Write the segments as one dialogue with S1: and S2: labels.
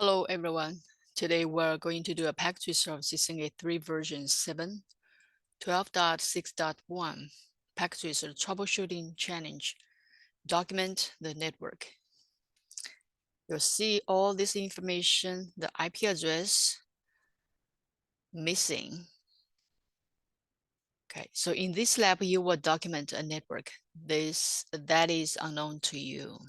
S1: Hello everyone. Today we're going to do a packet tracer of CCNA3 version 7, 12.6.1 packet tracer troubleshooting challenge. Document the network. You'll see all this information, the IP address missing. Okay, so in this lab you will document a network that is unknown to you.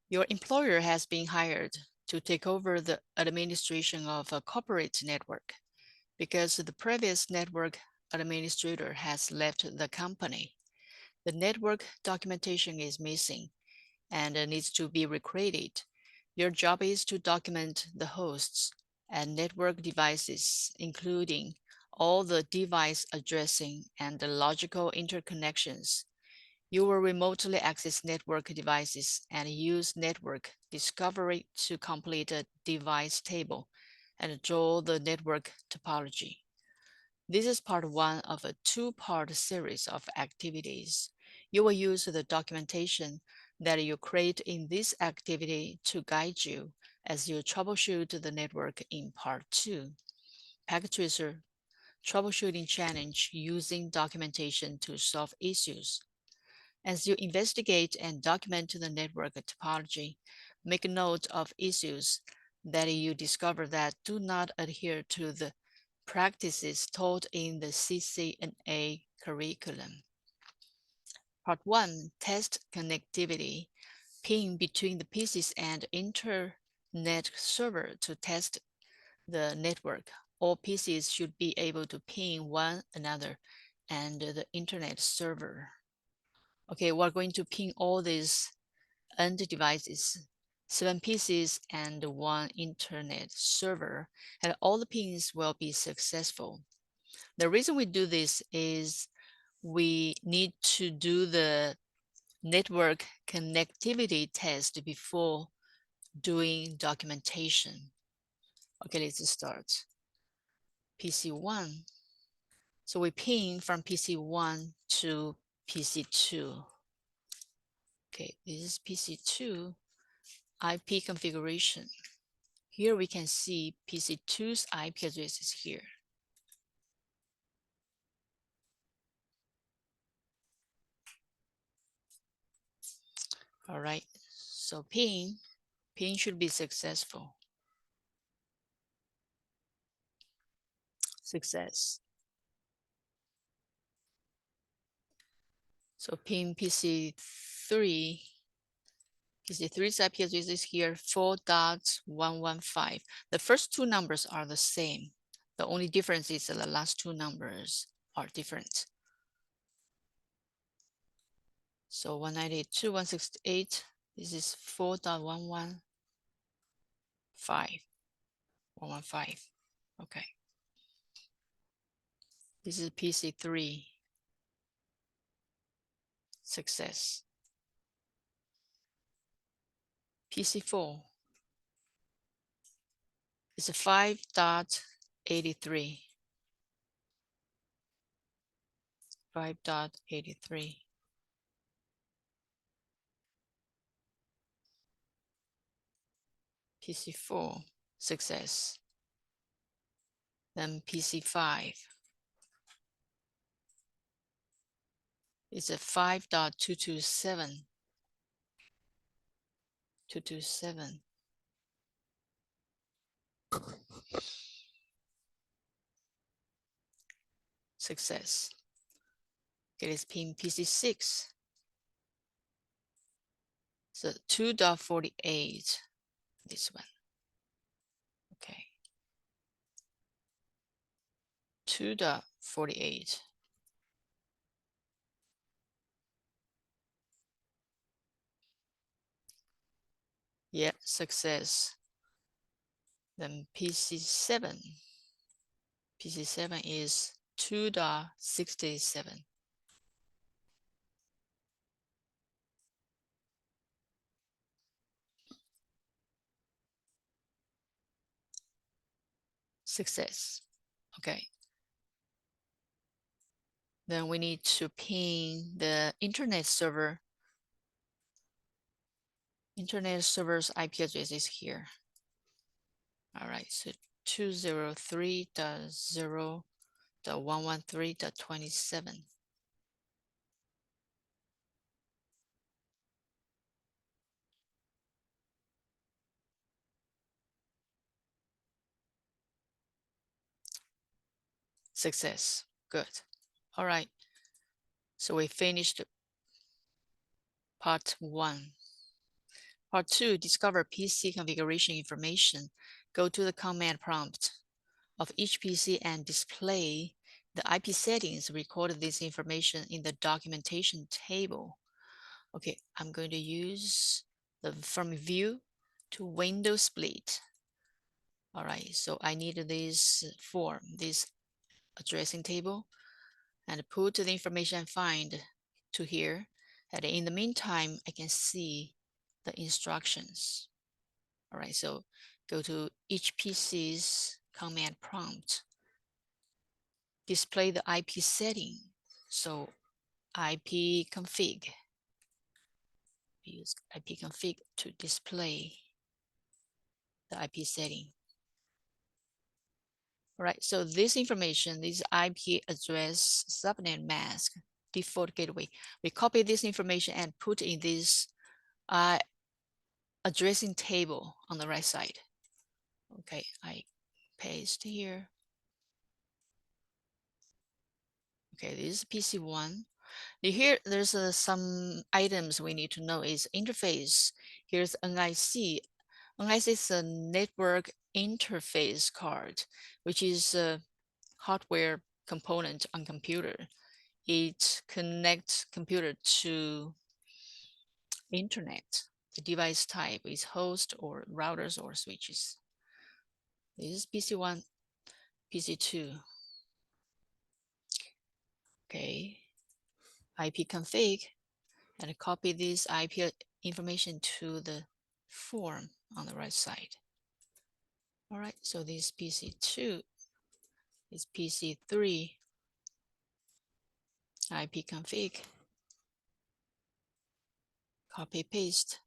S1: Your employer has been hired to take over the administration of a corporate network because the previous network administrator has left the company. The network documentation is missing and needs to be recreated. Your job is to document the hosts and network devices, including all the device addressing and the logical interconnections. You will remotely access network devices and use network discovery to complete a device table and draw the network topology. This is part one of a two-part series of activities. You will use the documentation that you create in this activity to guide you as you troubleshoot the network in part two. Packet tracer troubleshooting challenge using documentation to solve issues. As you investigate and document the network topology, make note of issues that you discover that do not adhere to the practices taught in the CCNA curriculum. Part 1, test connectivity. Ping between the PCs and internet server to test the network. All PCs should be able to ping one another and the internet server. Okay, we're going to ping all these end devices, 7 PCs and 1 internet server, and all the pings will be successful. The reason we do this is we need to do the network connectivity test before doing documentation. Okay, let's start. PC1. So we ping from PC1 to PC2. Okay, this is PC2 IP configuration. Here we can see PC2's IP address is here. All right, so ping should be successful. Success. So ping PC3. PC3's IP address is here, 4.115. The first two numbers are the same. The only difference is that the last two numbers are different. So 192.168, this is 4.115. 115. Okay. This is PC3. Success. PC4 is a 5.83. 5.83. PC4, success. Then PC5 is a 5.227. 227. Success. Okay, let's ping PC6. So 2.48. This one. Okay. 2.48. Yeah, success. Then PC7. PC7 is 2.67. Success. Okay. Then we need to ping the internet server. Internet server's IP address is here. All right, so 203.0.113.27. Success. Good. All right. So we finished part 1. Part 2, discover PC configuration information. Go to the command prompt of each PC and display the IP settings. Record this information in the documentation table. Okay, I'm going to use the from view to window split. All right, so I need this form, this addressing table, and put the information find to here. And in the meantime, I can see the instructions. All right, so go to each PC's command prompt, display the IP setting. So IP config, use IP config to display the IP setting. All right, so this information, this IP address, subnet mask, default gateway, we copy this information and put in this addressing table on the right side. Okay, I paste here. Okay, this is PC1. Here, there's some items we need to know is interface. Here's NIC. NIC is a network interface card, which is a hardware component on computer. It connects computer to internet. The device type is host or routers or switches. This is PC1, PC2. Okay, IP config, and copy this IP information to the form on the right side. All right, so this PC2 is PC3, IP config, copy paste.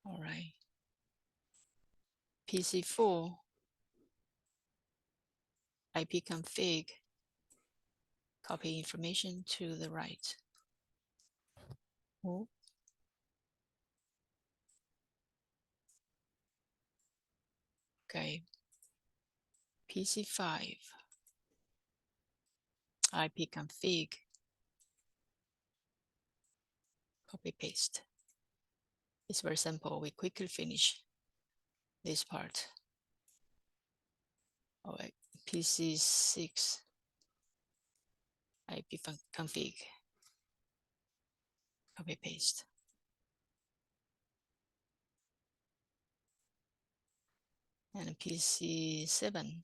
S1: All right, PC4, IP config, copy information to the right. Oh. Okay, PC5, IP config, copy paste. It's very simple. We quickly finish this part. All right, PC6, IP config, copy paste. And PC7,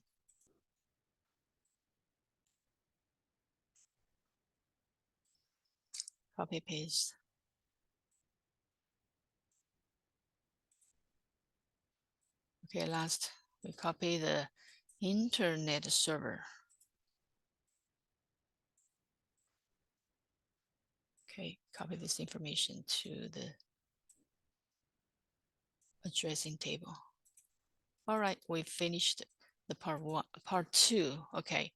S1: copy paste. Okay, last we copy the internet server. Okay, copy this information to the addressing table. All right, we finished the part 2. Okay,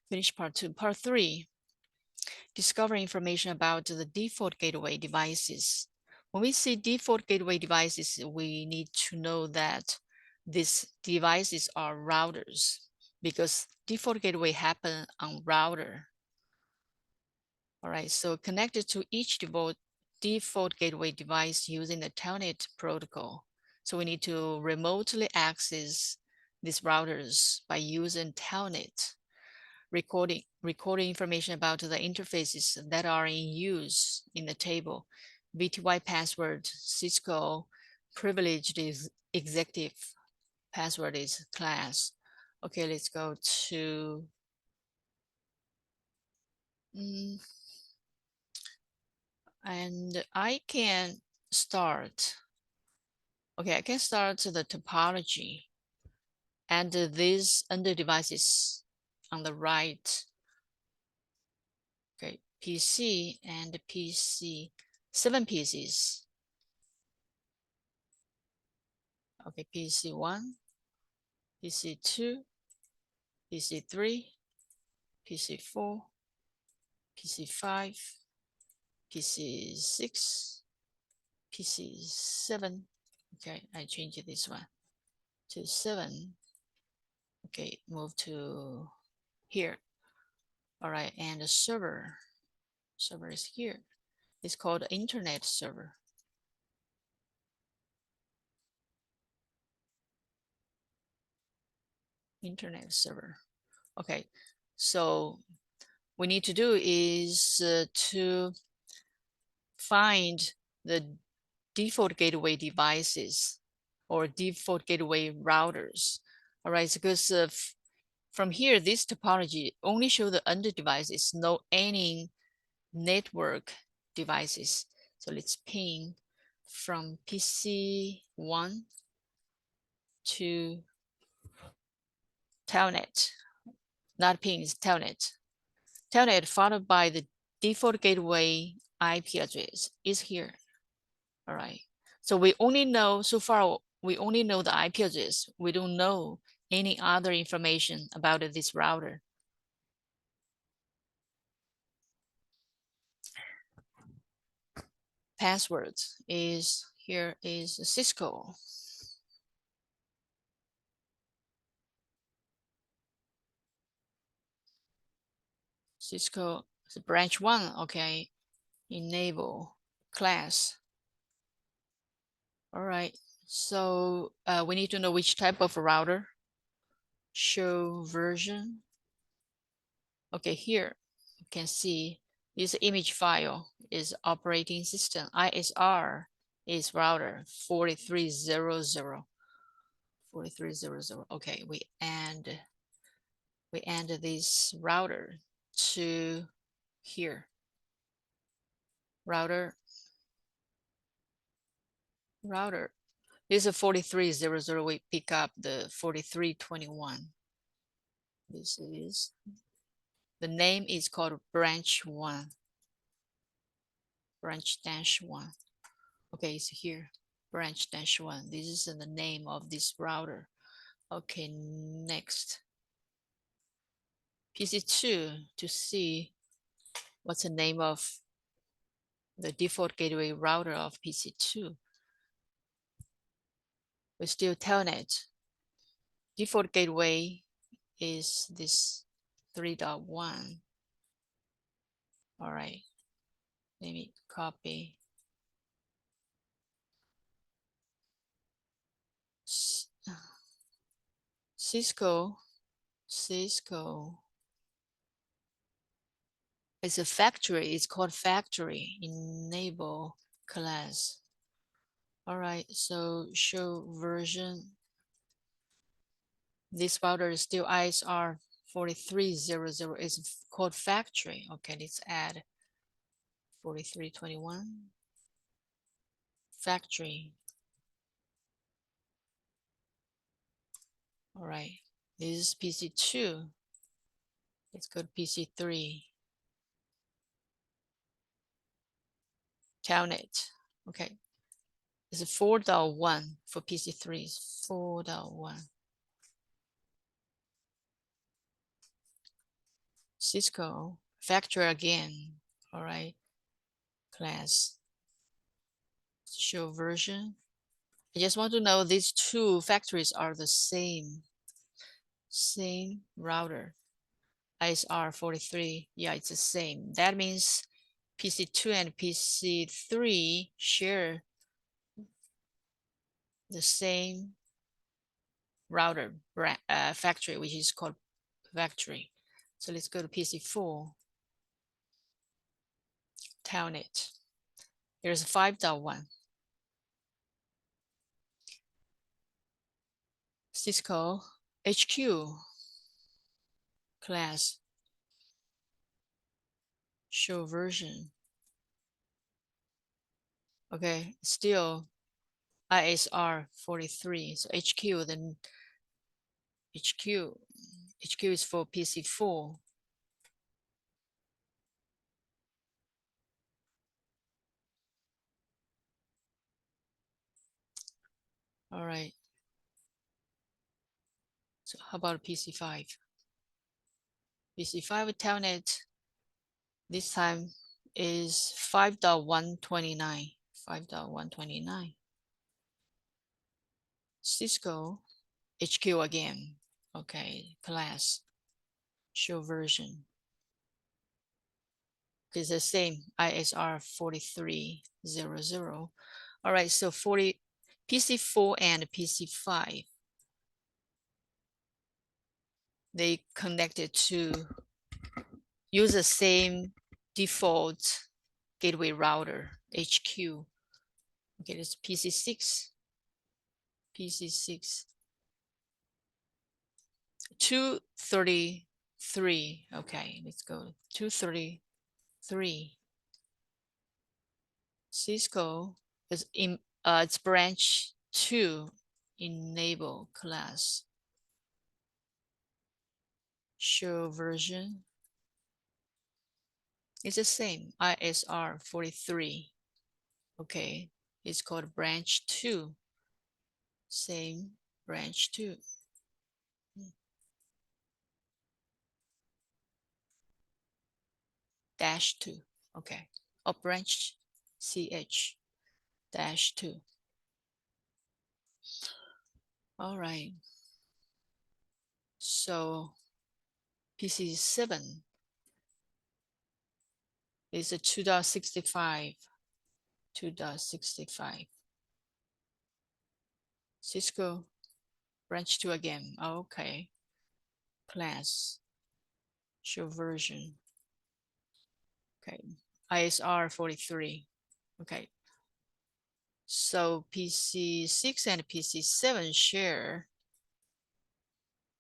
S1: finish part 2. Part 3, discover information about the default gateway devices. When we see default gateway devices, we need to know that these devices are routers because default gateway happen on router. All right, so connected to each default gateway device using the telnet protocol. So we need to remotely access these routers by using telnet, recording information about the interfaces that are in use in the table. VTY password, Cisco privileged executive password is class. Okay, let's go to and I can start. Okay, I can start the topology and these under devices on the right. Okay, PC and PC, 7 PCs. Okay, PC1, PC2, PC3, PC4, PC5, PC6, PC7. Okay, I change this one to 7. Okay, move to here. All right, and the server is here. It's called internet server. Internet server. Okay, so we need to do is to find the default gateway devices or default gateway routers. All right, because from here, this topology only show the under devices, no any network devices. So let's ping from PC1 to telnet, not ping, it's telnet. Telnet followed by the default gateway IP address is here. All right. So we only know, so far, we only know the IP address. We don't know any other information about this router. Password is, here is Cisco. Cisco branch 1, okay. Enable class. All right. So we need to know which type of router. Show version. Okay, here you can see this image file is operating system. ISR is router 4300. 4300. Okay, we add this router to here. Router. This is 4300. We pick up the 4321. This is, the name is called branch 1. Branch dash 1. Okay, it's here. Branch dash 1. This is the name of this router. Okay, next. PC2 to see what's the name of the default gateway router of PC2. We still telnet. Default gateway is this 3.1. All right, let me copy. Cisco is a factory. It's called factory. Enable class. All right, so show version. This router is still ISR 4300. It's called factory. Okay, let's add 4321. Factory. All right, this is PC2. Let's go to PC3. Telnet. Okay, it's a 4.1 for PC3. 4.1. Cisco factory again. All right, class. Show version. I just want to know these two factories are the same router. ISR 43. Yeah, it's the same. That means PC2 and PC3 share the same router factory, which is called factory. So let's go to PC4. Telnet. Here's 5.1. Cisco HQ class. Show version. Okay, still ISR 43. So HQ, then HQ is for PC4. All right, How about PC5? PC5 telnet this time is 5.129. 5.129. Cisco HQ again. Okay, class, show version. It's the same, ISR 4300. All right, so PC4 and PC5, they connected to use the same default gateway router, HQ. Okay, it's PC6, 233. Okay, let's go 233. Cisco is in it's branch 2 enable class. Show version. It's the same, ISR 43. Okay, it's called branch 2. Same branch 2. -2. Okay, or branch CH -2. All right. So PC7 is a 2.65. 2.65. Cisco branch 2 again. Okay. Class. Show version. Okay. ISR 43. Okay. So PC6 and PC7 share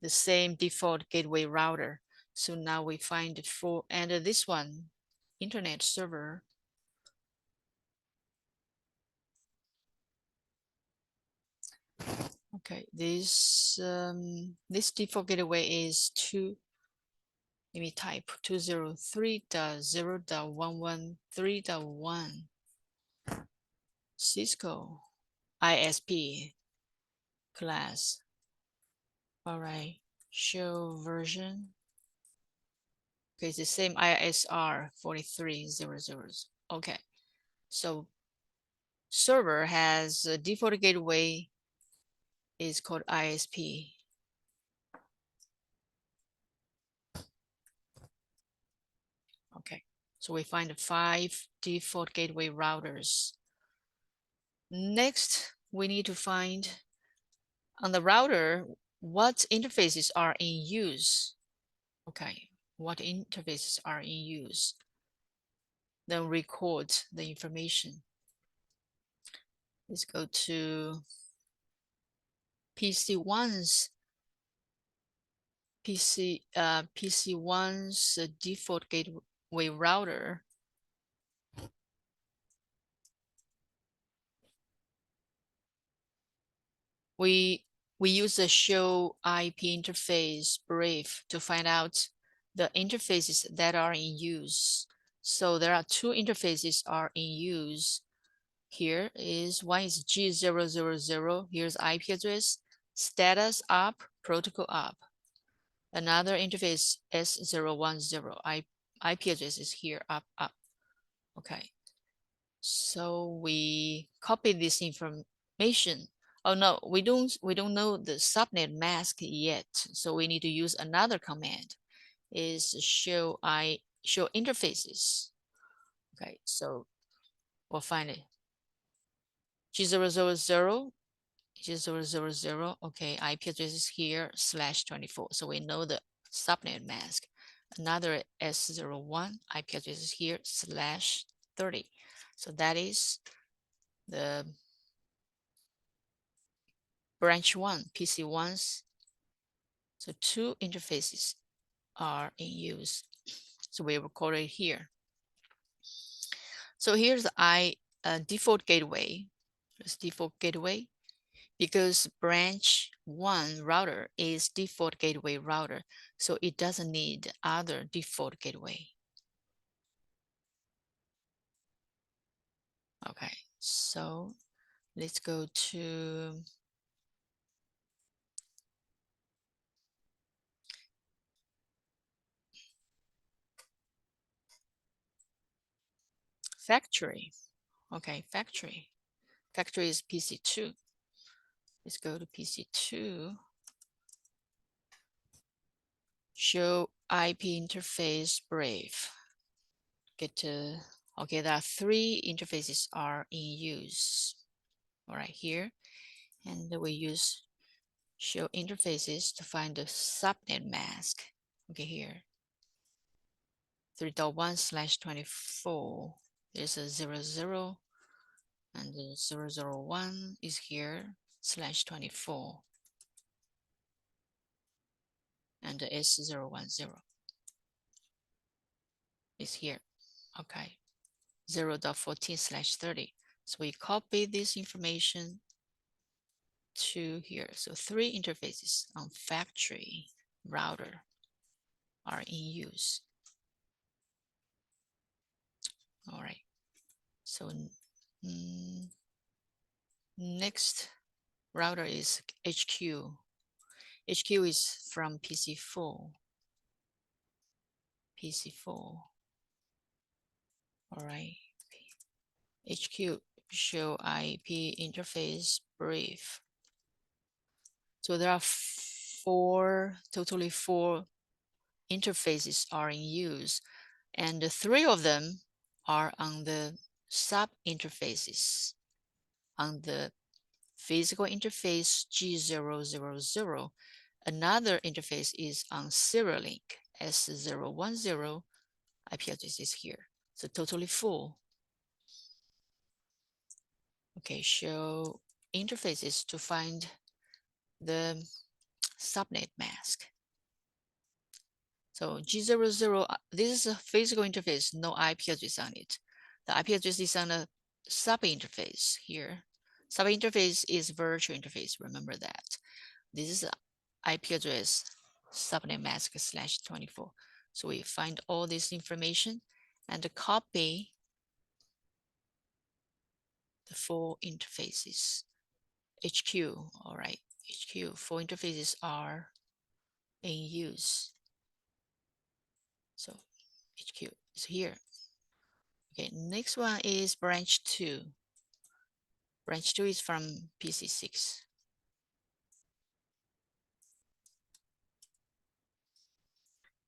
S1: the same default gateway router. So now we find it for, and this one, internet server. Okay, this default gateway is let me type 203.0.113.1. Cisco ISP class. All right, show version. Okay, it's the same ISR 4300. Okay, so server has a default gateway is called ISP. Okay, so we find 5 default gateway routers. Next, we need to find on the router what interfaces are in use. Okay, what interfaces are in use? Then record the information. Let's go to PC1's PC1's default gateway router. We use the show IP interface brief to find out the interfaces that are in use. So there are 2 interfaces are in use. Here is one is G000. Here's IP address, status up, protocol up. Another interface S010. IP address is here up. Okay. So we copy this information. Oh no, we don't know the subnet mask yet. So we need to use another command. Is show interfaces. Okay, so we'll find it. G000, G000. Okay, IP address is here /24. So we know the subnet mask. Another S01 IP address is here /30. So that is the branch 1, PC1's. So 2 interfaces are in use. So we record it here. So here's the default gateway. This default gateway, because branch 1 router is default gateway router, so it doesn't need other default gateway. Okay, so let's go to factory. Okay, factory. Factory is PC2. Let's go to PC2. Show IP interface Brave. Okay, there are 3 interfaces are in use. All right, here. And we use show interfaces to find the subnet mask. Okay, here. 3.1/24. There's a 00 and the 001 is here /24 and the S010 is here. Okay, 0.14/30. So we copy this information to here. So 3 interfaces on factory router are in use. All right. So next router is HQ. HQ is from PC4. PC4. All right. HQ show IP interface brief. So there are totally four interfaces are in use, and 3 of them are on the sub interfaces. On the physical interface G000, another interface is on serial link S010. IP address is here. So totally full. Okay, show interfaces to find the subnet mask. So G00, this is a physical interface, no IP address on it. The IP address is on a sub interface here. Sub interface is virtual interface, remember that. This is IP address subnet mask /24. So we find all this information and copy the 4 interfaces. HQ, all right, HQ, 4 interfaces are in use. So HQ is here. Okay, next one is branch 2. Branch 2 is from PC6.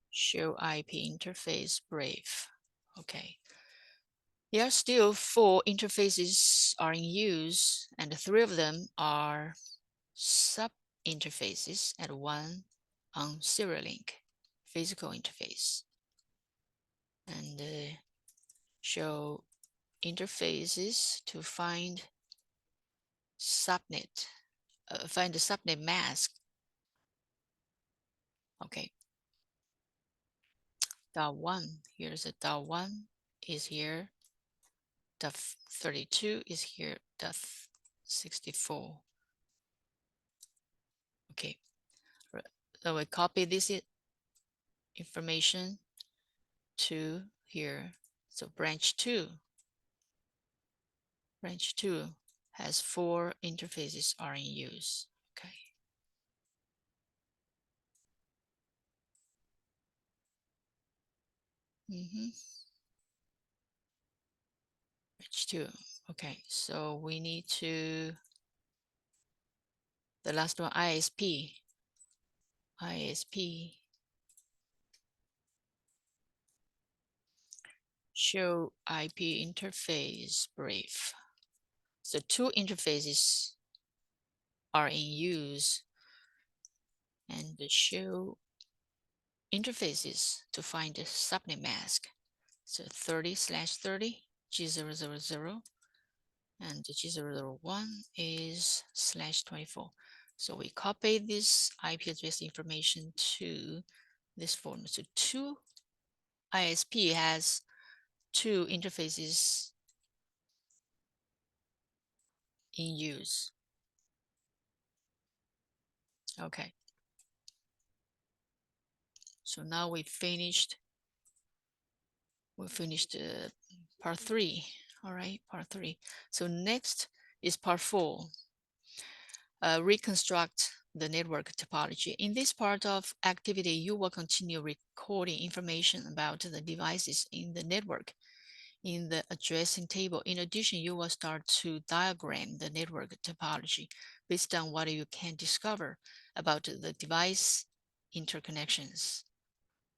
S1: Show IP interface Brave. Okay. There are still 4 interfaces are in use, and 3 of them are sub interfaces and 1 on serial link, physical interface. And show interfaces to find subnet, find the subnet mask. Okay. .1, here's a .1 is here. .32 is here. .64. Okay. So we copy this information to here. So branch 2. Branch 2 has 4 interfaces are in use. Okay. Branch 2. Okay, so we need to, the last one, ISP. ISP. Show IP interface brief. So 2 interfaces are in use, and show interfaces to find the subnet mask. So 30/30 G000, and the G001 is /24. So we copy this IP address information to this form. So 2 ISP has 2 interfaces in use. Okay. So now we finished part 3. All right, part 3. So next is part 4. Reconstruct the network topology. In this part of activity, you will continue recording information about the devices in the network. in the addressing table. In addition, you will start to diagram the network topology based on what you can discover about the device interconnections.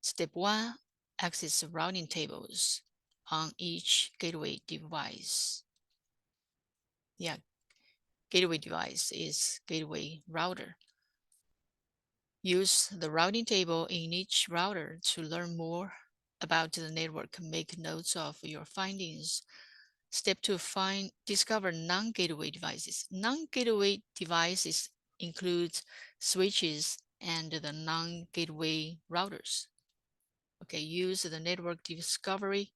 S1: Step 1, access routing tables on each gateway device. Yeah, gateway device is gateway router. Use the routing table in each router to learn more about the network. Make notes of your findings. Step 2, discover non-gateway devices. Non-gateway devices include switches and the non-gateway routers. Okay, use the network discovery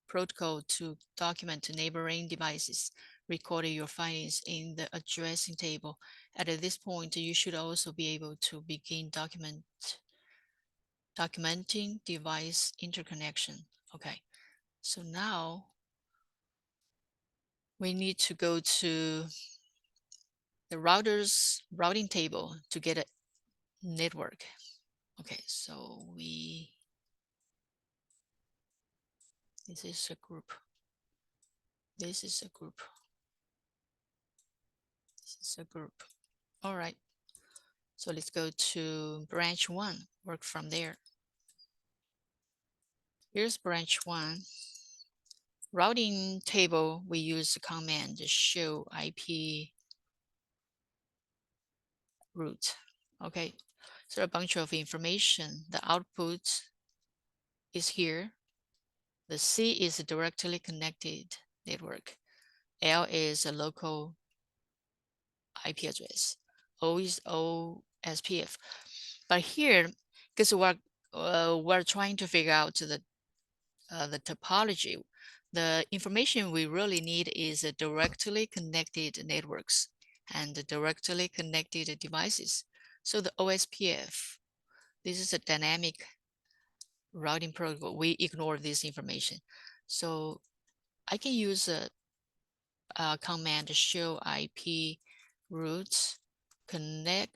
S1: protocol to document neighboring devices. Record your findings in the addressing table. At this point, you should also be able to begin documenting device interconnection. Okay, so now we need to go to the routing table to get a network. Okay, so this is a group. This is a group. This is a group. All right. So let's go to branch 1, work from there. Here's branch 1. Routing table, we use the command show IP route. Okay, so a bunch of information. The output is here. The C is a directly connected network. L is a local IP address. O is OSPF. But here, because we're trying to figure out the topology, the information we really need is directly connected networks and directly connected devices. So the OSPF, this is a dynamic routing protocol. We ignore this information. So I can use a command show IP routes connected.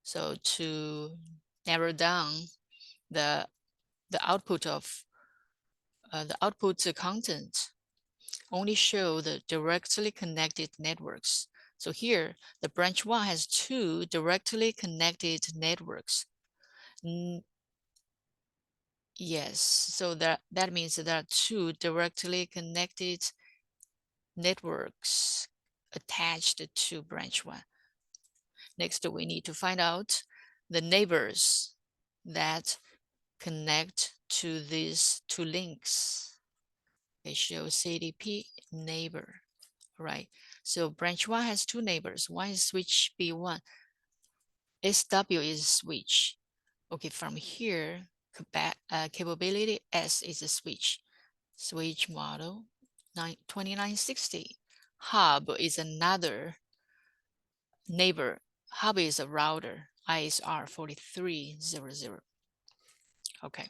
S1: So to narrow down the output of the output content, only show the directly connected networks. So here, the branch 1 has 2 directly connected networks. Yes, so that means there are 2 directly connected networks attached to branch 1. Next, we need to find out the neighbors that connect to these 2 links. They show CDP neighbor, right? So branch 1 has 2 neighbors. One is switch B1. SW is switch. Okay, from here, capability S is a switch. Switch model 2960. Hub is another neighbor. Hub is a router. ISR 4300. Okay.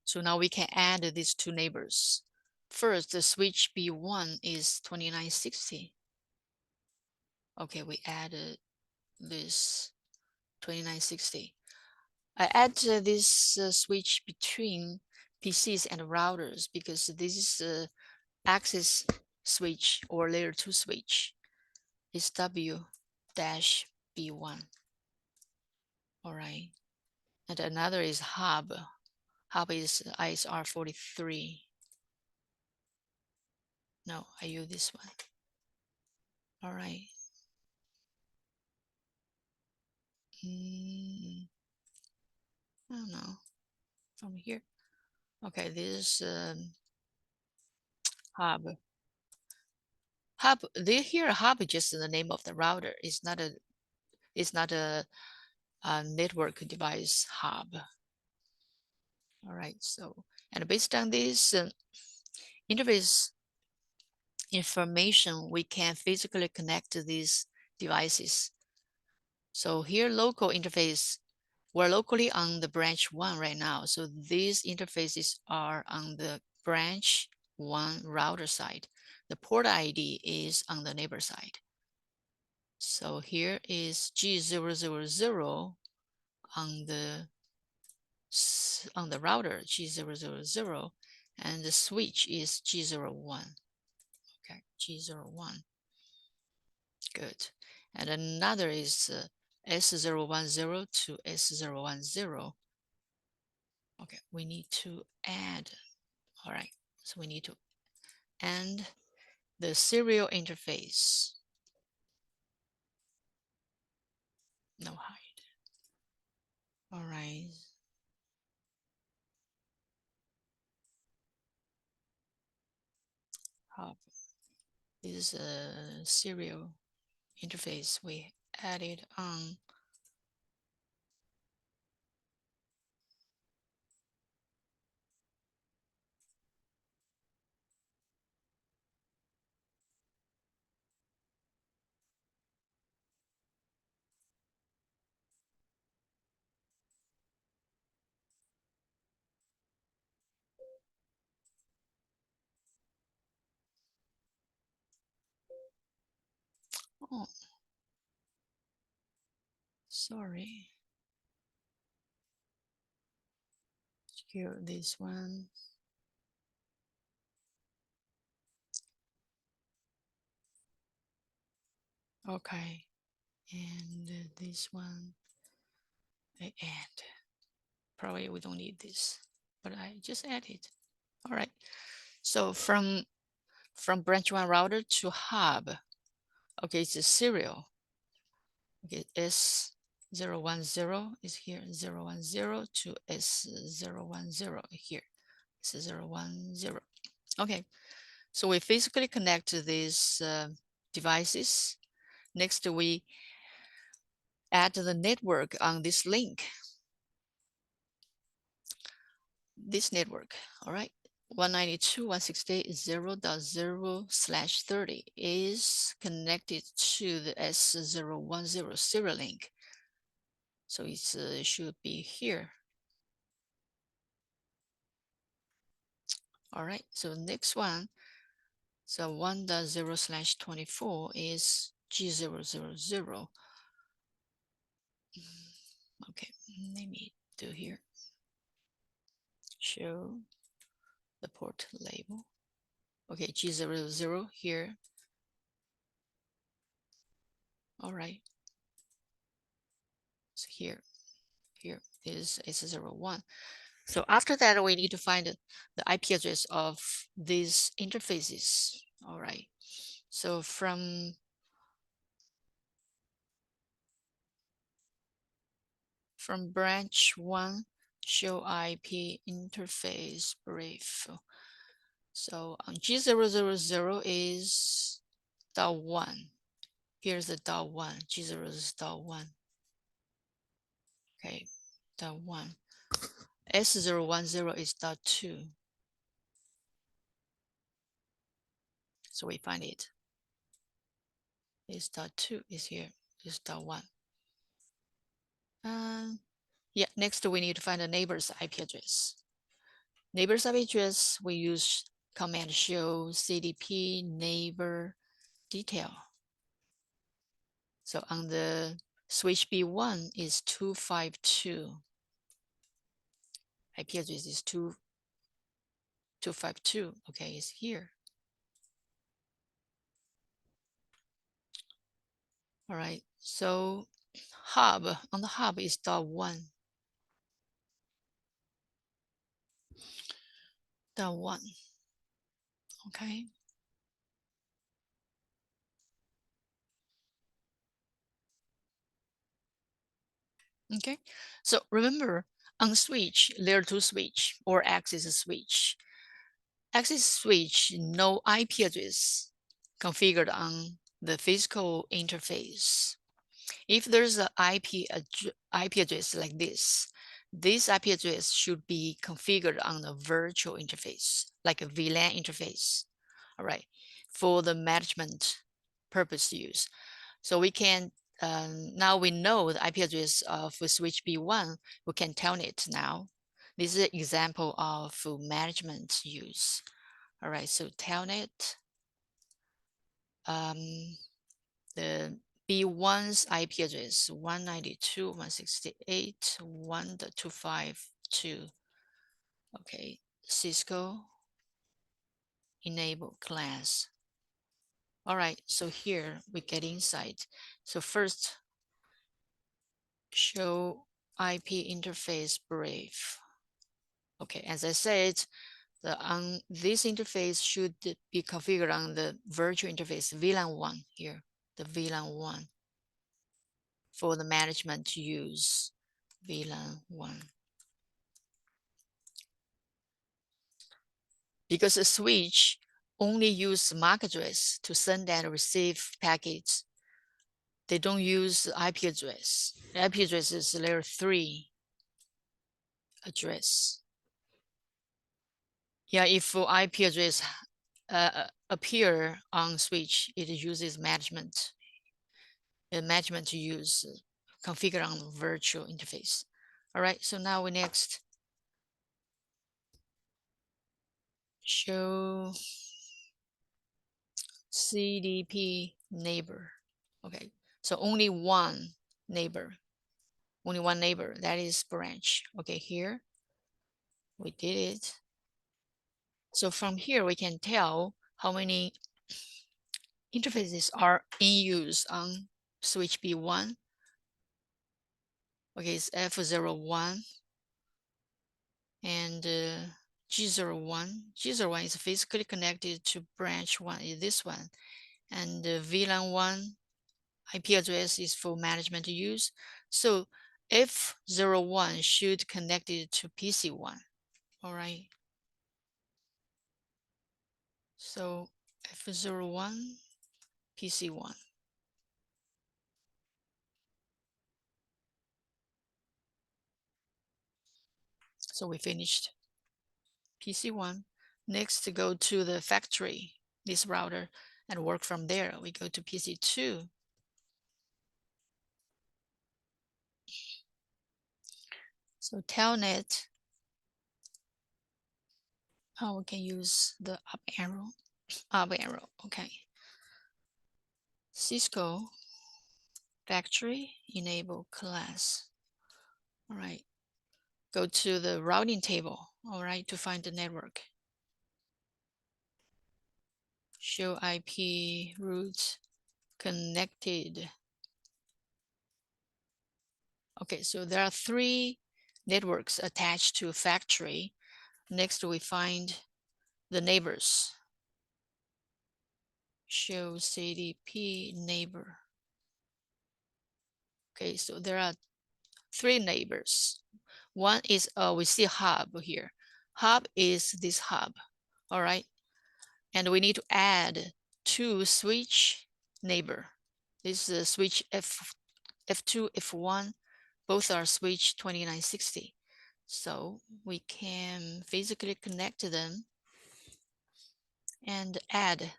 S1: So now we can add these 2 neighbors. First, the switch B1 is 2960. Okay, we added this 2960. I add this switch between PCs and routers because this is access switch or layer 2 switch. It's W-B1. All right. And another is hub. Hub is ISR 43. No, I use this one. All right. I don't know. From here. Okay, this hub. Here hub is just the name of the router. It's not a network device hub. All right, so, and based on this interface information, we can physically connect to these devices. So here, local interface, we're locally on the branch 1 right now. So these interfaces are on the branch 1 router side. The port ID is on the neighbor side. So here is G000 on the is on the router G000, and the switch is G01. Okay, G01. Good. And another is S010 to S010. Okay, we need to add. All right, so we need to add the serial interface. No hide. All right. Hub. This is a serial interface we added on. Oh, sorry. Here, this one. Okay. And this one, I add. Probably we don't need this, but I just add it. All right. So from branch one router to hub, okay, it's a serial. Okay, S010 is here, 010 to S010 here. S010. Okay, so we physically connect to these devices. Next, we add the network on this link. This network, all right. 192.168.0.0/30 is connected to the S010 serial link. So it should be here. All right, so next one, so 1.0/24 is G000. Okay, let me do here. Show the port label. Okay, G00 here. All right. So here is S01. So after that, we need to find the IP address of these interfaces. All right. So from branch one, show IP interface brief. So on G000 is .1. Here's the .1. G0 is .1. Okay, .1. S010 is .2. So we find it. It's .2 is here. It's .1. Yeah, next we need to find the neighbor's IP address. Neighbor's IP address, we use command show CDP neighbor detail. So on the switch B1 is 252. IP address is 252. Okay, it's here. All right, so hub, on the hub is .1. .1. Okay. Okay, so remember on switch, layer 2 switch or access switch. Access switch, no IP address configured on the physical interface. If there's an IP address like this IP address should be configured on a virtual interface, like a VLAN interface, all right, for the management purpose use. So we can, now we know the IP address of switch B1, we can telnet now. This is an example of management use. All right, so telnet, the B1's IP address 192.168.1.252. Okay, Cisco enable class. All right, so here we get insight. So first, show IP interface brief. Okay, as I said, this interface should be configured on the virtual interface VLAN 1 here, the VLAN 1 for the management to use VLAN 1. Because a switch only use MAC address to send and receive packets. They don't use IP address. The IP address is layer 3 address. Yeah, if IP address appear on switch, it uses management to use configure on virtual interface. All right, so now we next show CDP neighbor. Okay, so only one neighbor, that is branch. Okay, here we did it. So from here we can tell how many interfaces are in use on switch B1. Okay, it's F01 and G01. G01 is physically connected to branch 1, is this one. And VLAN 1 IP address is for management use. So F01 should connect it to PC1. All right. So F01, PC1. So we finished PC1. Next, to go to the factory, this router, and work from there. We go to PC2. So telnet, we can use the up arrow. Okay. Cisco factory enable class. All right. Go to the routing table, all right, to find the network. Show IP routes connected. Okay, so there are 3 networks attached to a factory. Next, we find the neighbors. Show CDP neighbor. Okay, so there are 3 neighbors. One is, we see hub here. Hub is this hub, all right? And we need to add 2 switch neighbor. This is a switch F2, F1, both are switch 2960. So we can physically connect them and add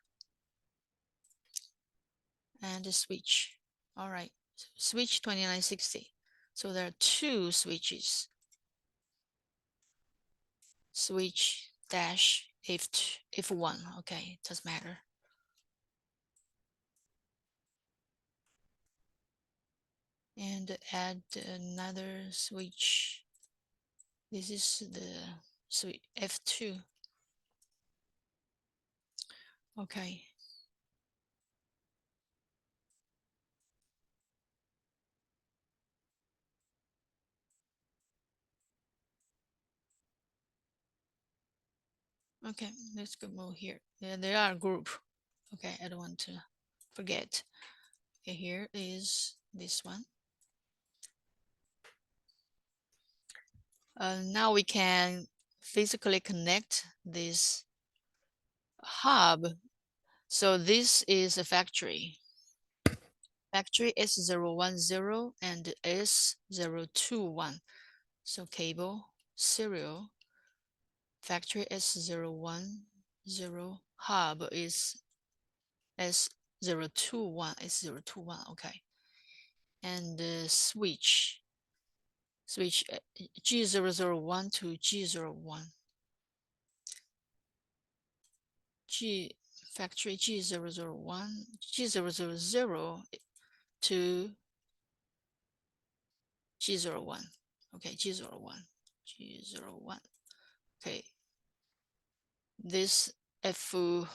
S1: and switch. All right, so switch 2960. So there are 2 switches. Switch dash F1, okay, it doesn't matter. And add another switch. This is the switch F2. Okay. Okay, let's go more here. Yeah, they are a group. Okay, I don't want to forget. Okay, here is this one. Now we can physically connect this hub. So this is a factory. Factory S010 and S021. So cable, serial, factory S010, hub is S021, S021, okay. And switch G001 to G01. Factory G001, G000 to G01. Okay, G01. Okay, this F1,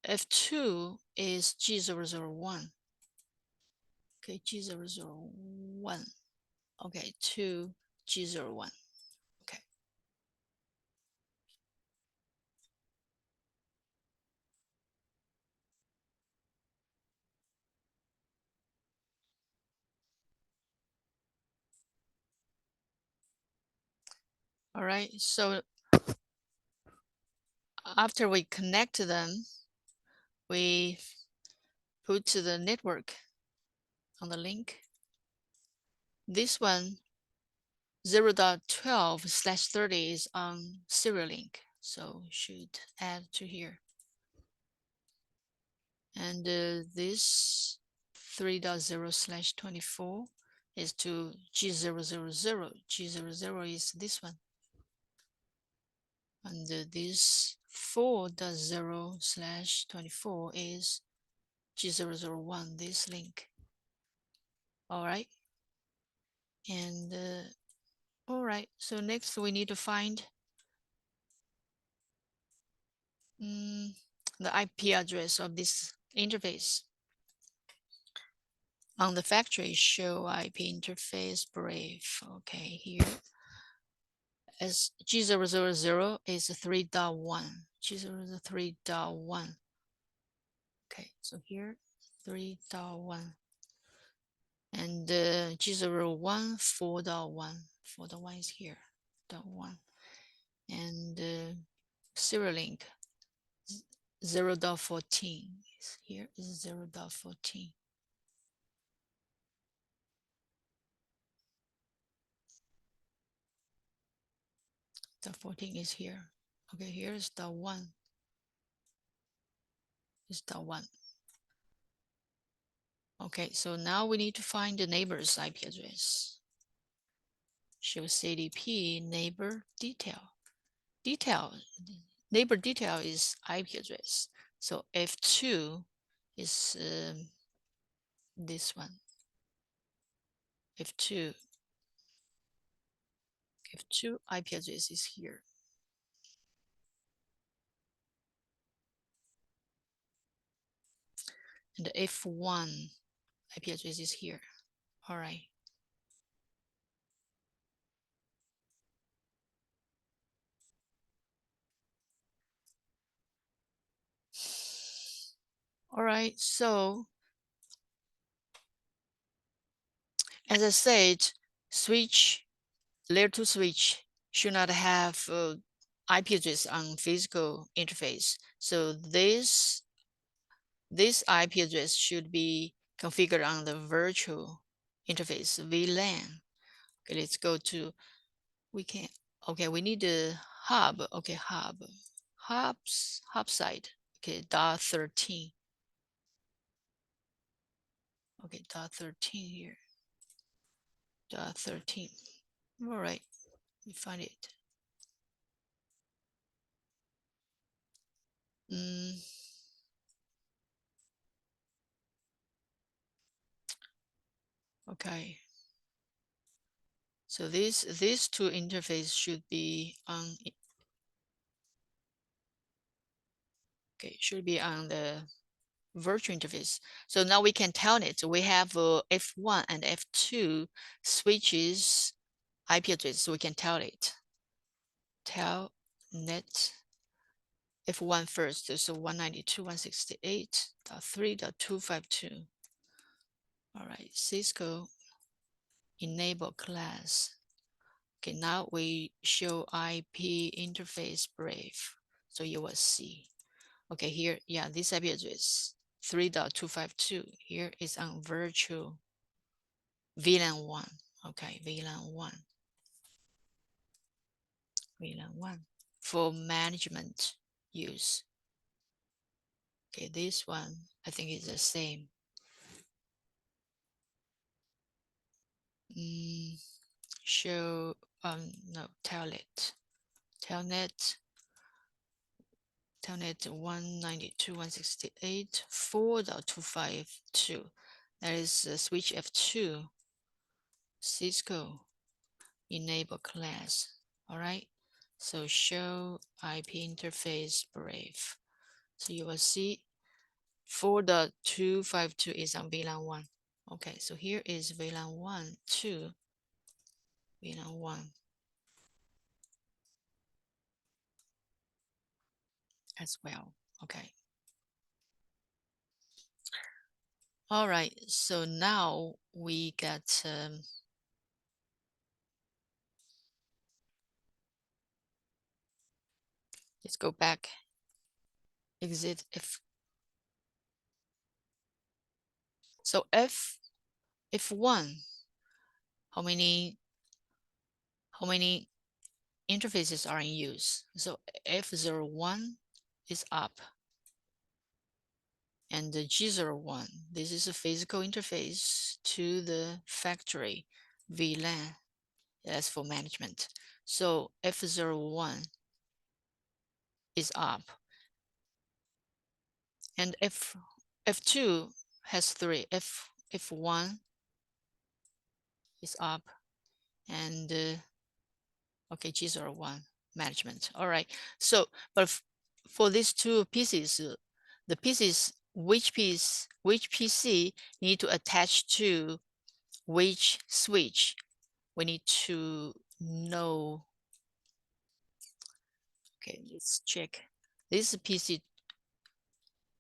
S1: F2 is G001. Okay, G001. Okay, 2 G01. Okay. All right, so after we connect them, we put to the network on the link. This one 0.12/30 is on serial link, so should add to here. And this 3.0/24 is to G000. G00 is this one. And this 4.0/24 is G001, this link. All right. And all right, so next we need to find the IP address of this interface. On the factory, show IP interface brief. Okay, here as G000 is 3.1. G003.1. Okay, so here 3.1. And G01 4.1. 4.1 is here. 1. And serial link 0.14 is here. Is 0.14. The 14 is here. Okay, here's the 1. Is the 1. Okay, so now we need to find the neighbor's IP address. Show CDP neighbor detail. Neighbor detail is IP address. So F2 is this one. F2 IP address is here. And the F1 IP address is here. All right. All right, so as I said, layer 2 switch should not have IP address on physical interface. So this IP address should be configured on the virtual interface, VLAN. Okay, let's go to, okay, we need a hub. Okay, hub site. Okay, .13. Okay, .13 here. .13. All right, we find it. Okay. So these two interfaces should be on the virtual interface. So now we can tell it. We have F1 and F2 switches IP address, so we can tell it. Tell net F1 first, so 192.168.3.252. All right, Cisco enable class. Okay, now we show IP interface brief, so you will see. Okay, here, yeah, this IP address 3.252 here is on virtual VLAN 1. Okay, VLAN 1 for management use. Okay, this one I think is the same. Show no, telnet 192.168.4.252. That is switch F2 Cisco enable class. All right. So show IP interface Brave. So you will see 4.252 is on VLAN 1. Okay, so here is VLAN 1, 2, VLAN 1 as well. Okay. All right, so now we got let's go back, exit F. So F1, how many interfaces are in use? So F01 is up, and the G01, this is a physical interface to the factory VLAN. That's for management. So F01 is up, and F2 has 3. F1 is up, and okay, G01 management. All right. So, but for these two pieces, the pieces, which PC need to attach to which switch, we need to know. Okay, let's check. This is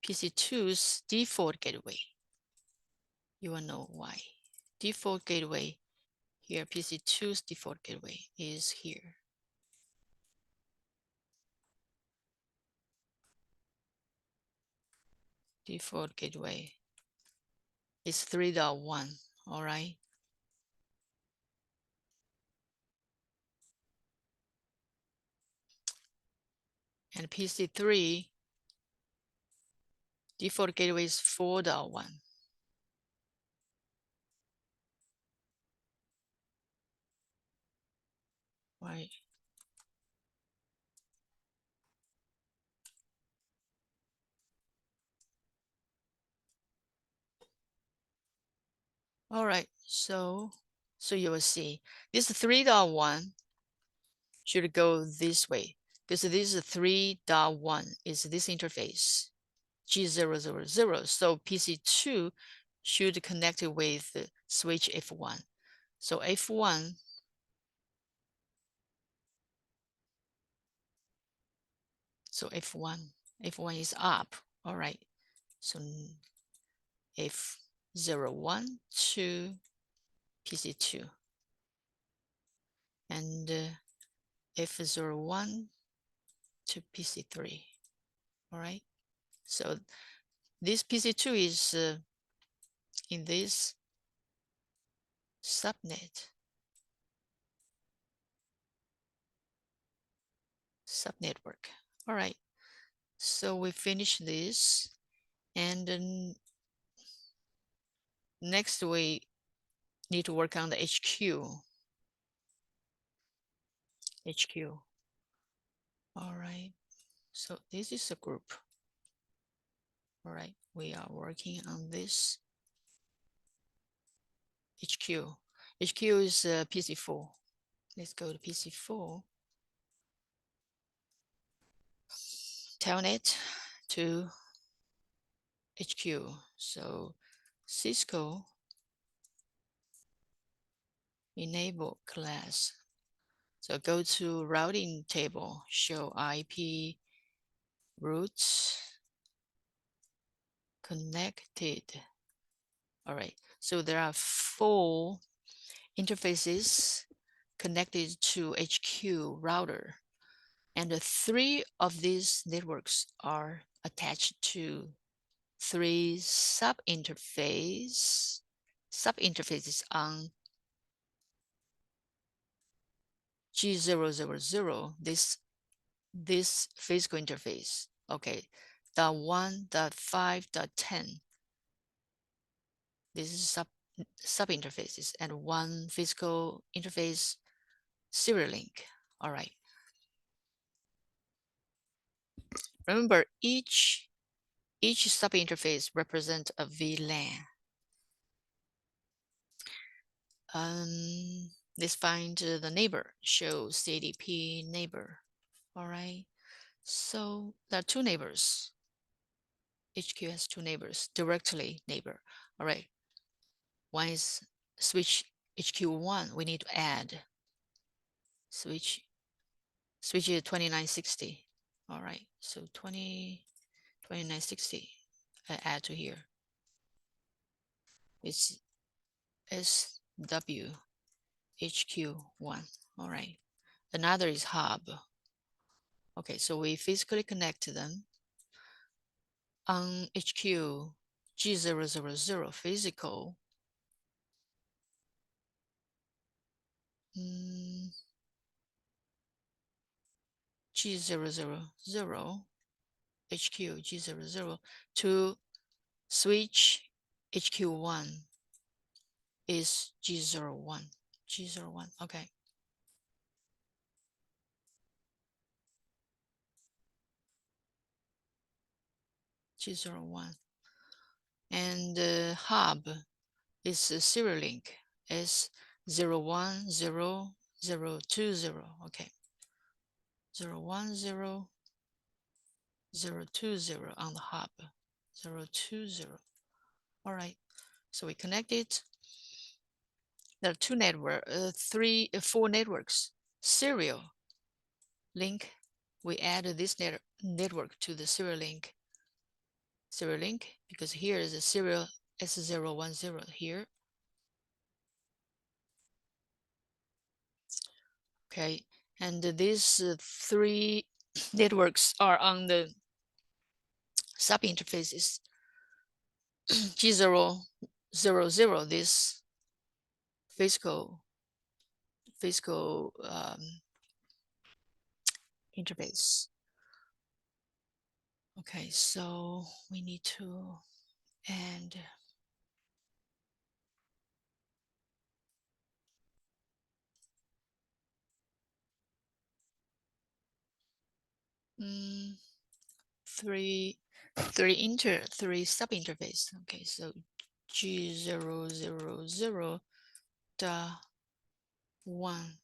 S1: PC2's default gateway. You will know why. Default gateway here, PC2's default gateway is here. Default gateway is 3.1, all right? And PC3 default gateway is 4.1. Right. All right, so you will see this 3.1 should go this way because this is 3.1 is this interface G000. So PC2 should connect with switch F1. So F1 F1 is up. All right. So F01 to PC2 and F01 to PC3. All right. So this PC2 is in this subnet subnetwork. All right. So we finish this, and then next we need to work on the HQ. HQ. All right. So this is a group. All right. We are working on this HQ. HQ is PC4. Let's go to PC4. Telnet to HQ. So Cisco enable class. So go to routing table, show IP routes connected. All right. So there are 4 interfaces connected to HQ router. And 3 of these networks are attached to 3 subinterfaces on G000, this physical interface. Okay, .1.5.10. This is sub interfaces, and 1 physical interface serial link. All right. Remember, each sub interface represents a VLAN. Let's find the neighbor. Show CDP neighbor. All right. So there are two neighbors. HQ has two neighbors, directly neighbor. All right. One is switch HQ1. We need to add switch is 2960. All right. So 2960. Add to here. It's SW HQ1. All right. Another is hub. Okay, so we physically connect them. On HQ G000 physical, G000 HQ G00 to switch HQ1 is G01. G01, okay. G01. And the hub is a serial link is 010020. Okay. 010020 on the hub. 020. All right. So we connect it. There are two network, four networks. Serial link. We add this network to the serial link. Serial link because here is a serial S010 here. Okay, and these three networks are on the sub interfaces. G000, this physical interface. Okay, so we need to and three sub interface. Okay, so G000 dot 1,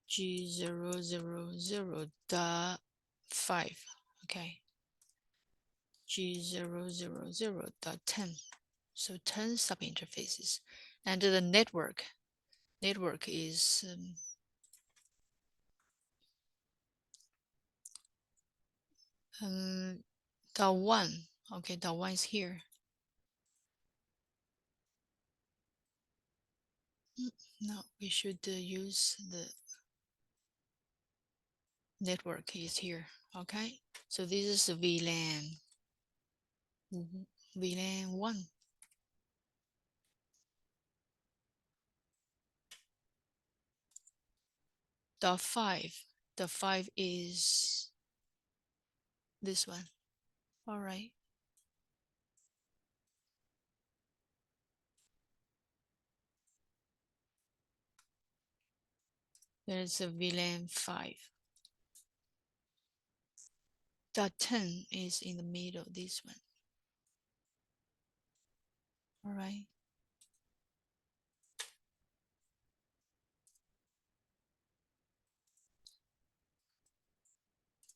S1: G000 dot 5. Okay, G000 dot 10. So 10 sub interfaces, and the network is dot 1. Okay, dot 1 is here. No, we should use the network is here. Okay, so this is VLAN. VLAN 1. Dot 5. Dot 5 is this one. All right. There's a VLAN 5. Dot 10 is in the middle, this one. All right.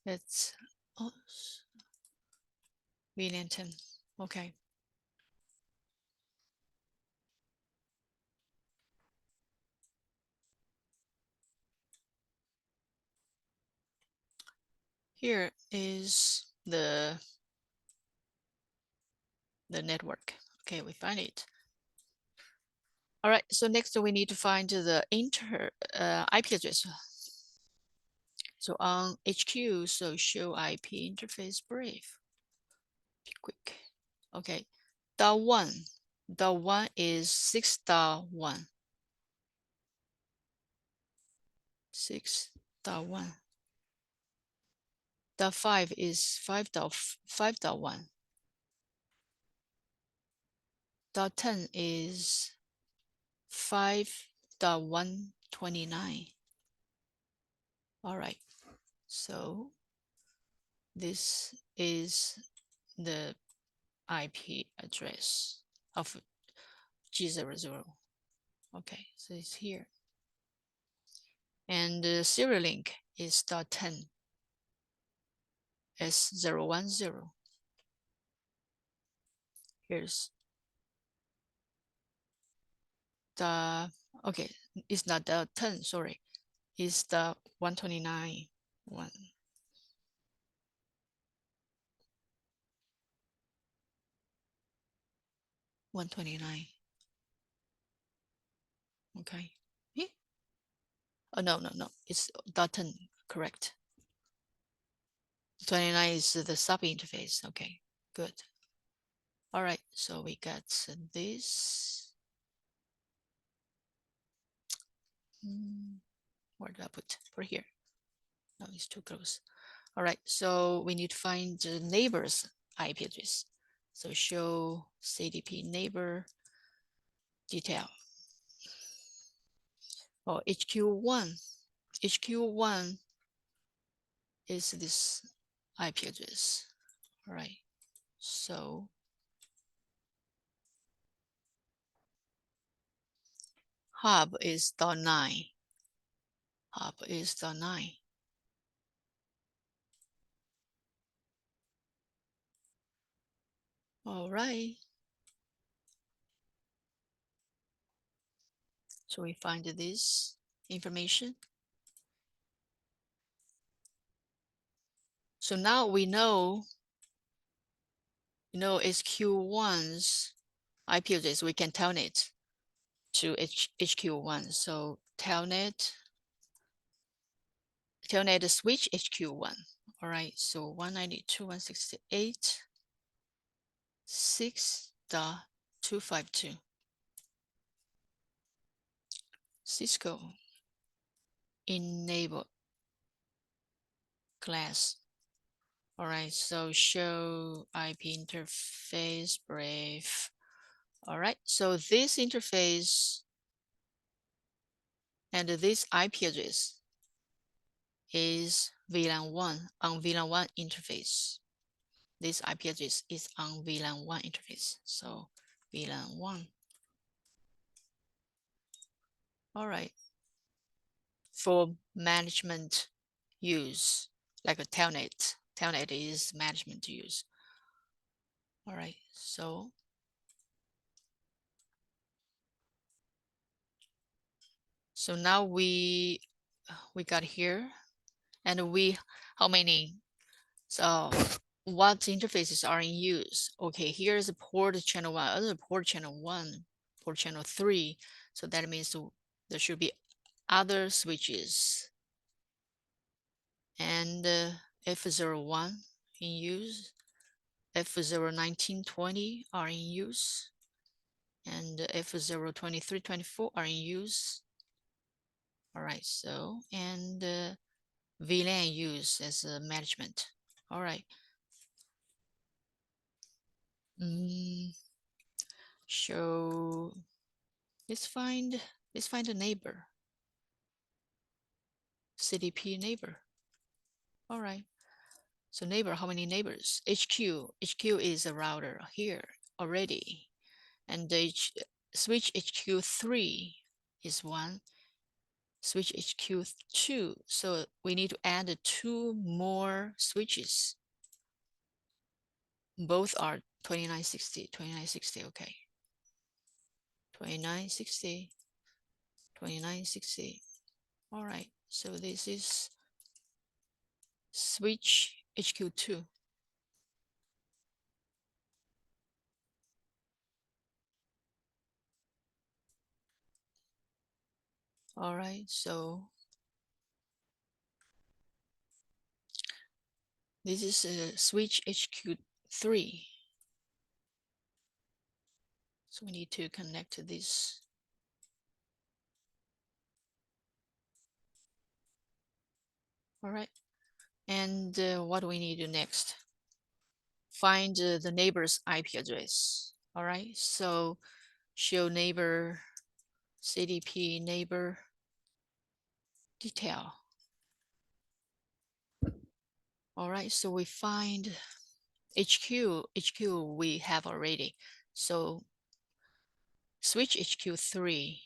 S1: That's VLAN 10. Okay. Here is the network. Okay, we find it. All right, so next we need to find the IP address. So on HQ, so show IP interface brief. Be quick. Okay, dot 1. Dot 1 is 6.1. 6.1. Dot 5 is 5.1. Dot 10 is 5.129. All right, so this is the IP address of G00. Okay, so it's here. And the serial link is .10 S010. Here's the, okay, it's not the 10, sorry. It's the 129 one. 129. Okay. Eh? Oh, no, no, no. It's .10, correct. 29 is the sub interface. Okay, good. All right, so we got this. Where did I put here? No, it's too close. All right, so we need to find the neighbor's IP address. So show CDP neighbor detail. Oh, HQ1. HQ1 is this IP address. All right, so hub is .9. Hub is .9. All right. So we find this information. So now we know, HQ1's IP address. We can telnet to HQ1. So telnet switch HQ1. All right. So 192.168.6.252. Cisco enable class. All right, so show IP interface Brave. All right, so this interface and this IP address is VLAN 1 on VLAN 1 interface. This IP address is on VLAN 1 interface. So VLAN 1. All right. For management use, like a telnet. Telnet is management use. All right, so now we got here, and how many? So what interfaces are in use? Okay, here's port channel 1, other port channel 1, port channel 3. So that means there should be other switches. And F01 in use, F01920 are in use, and F02324 are in use. All right, so, and VLAN use as a management. All right. So let's find a neighbor. CDP neighbor. All right. So neighbor, how many neighbors? HQ is a router here already. And the switch HQ3 is one. Switch HQ2. So we need to add 2 more switches. Both are 2960, 2960, okay. 2960, 2960. All right, so this is switch HQ2. All right, so this is a switch HQ3. So we need to connect to this. All right, and what do we need to do next? Find the neighbor's IP address. All right, so show neighbor, CDP neighbor detail. All right, so we find HQ we have already. So switch HQ3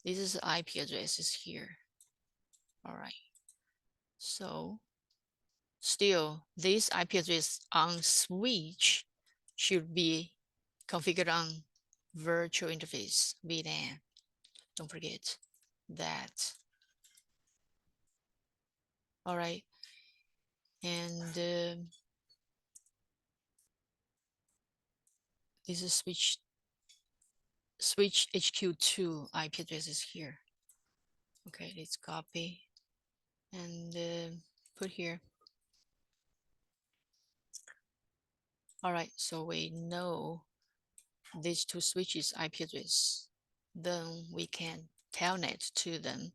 S1: This is IP address is here. All right. So still, this IP address on switch should be configured on virtual interface VLAN. Don't forget that. All right. And this is switch HQ2 IP address is here. Okay, let's copy and put here. All right, so we know these two switches IP address. Then we can telnet to them,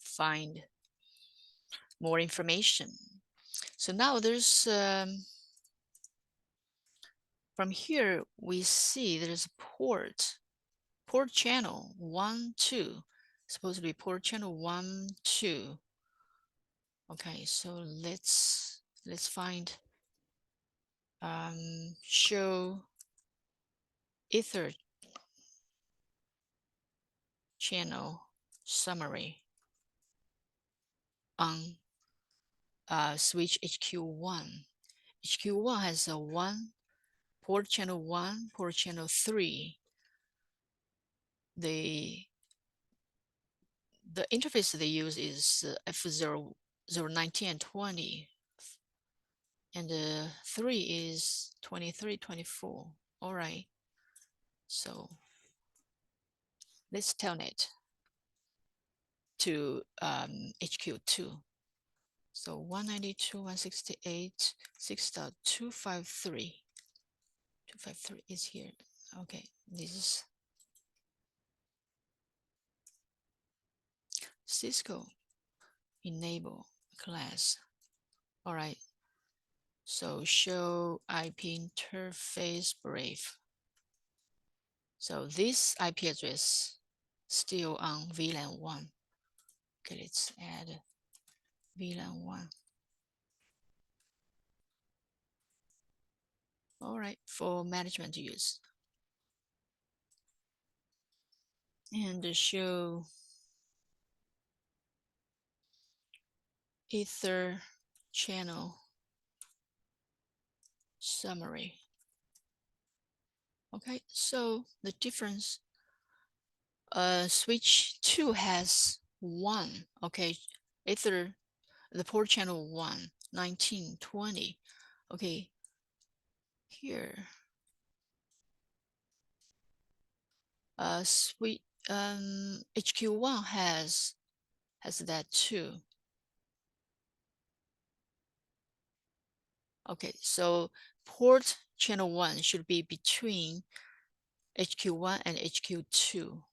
S1: find more information. So now there's from here we see there's a port channel 1, 2, supposed to be port channel 1, 2. Okay, so let's find show ether channel summary on switch HQ1. HQ1 has a 1, port channel 1, port channel 3. The interface they use is F0, 19, and 20. And 3 is 23, 24. All right. So let's telnet to HQ2. So 192.168.6.253. 253 is here. Okay, this is Cisco enable class. All right. So show IP interface brief. So this IP address still on VLAN 1. Okay, let's add VLAN 1. All right, for management use. And show ether channel summary. Okay, so the difference, switch 2 has 1. Okay, ether, the port channel 1, 19, 20. Okay, here, switch HQ1 has that too. Okay, so port channel 1 should be between HQ1 and HQ2.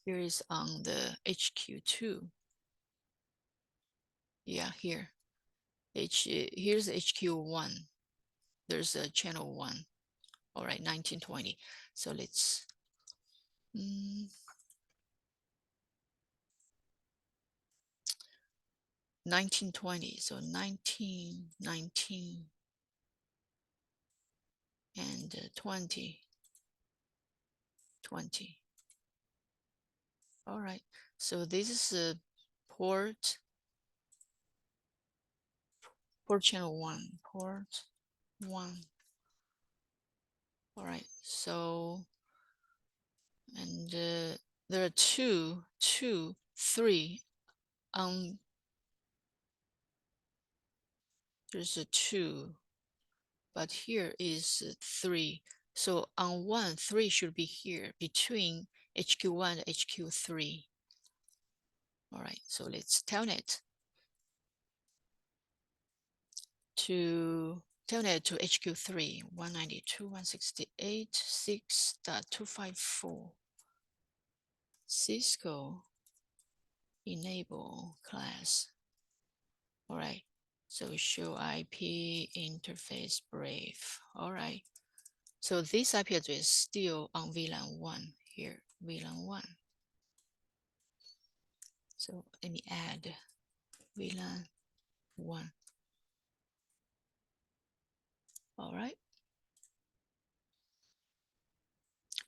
S1: Here is on the HQ2. Yeah, here. Here's HQ1. There's a channel 1. All right, 1920. So let's 1920. So 19, 19, and 20, 20. All right. So this is a port channel 1, port 1. All right. So and there are 2, 3 on. There's a 2, but here is 3. So on 1, 3 should be here between HQ1 and HQ3. All right, so let's telnet to HQ3, 192.168.6.254. Cisco enable class. All right, so show IP interface brief. All right, so this IP address still on VLAN 1 here, VLAN 1. So let me add VLAN 1. All right.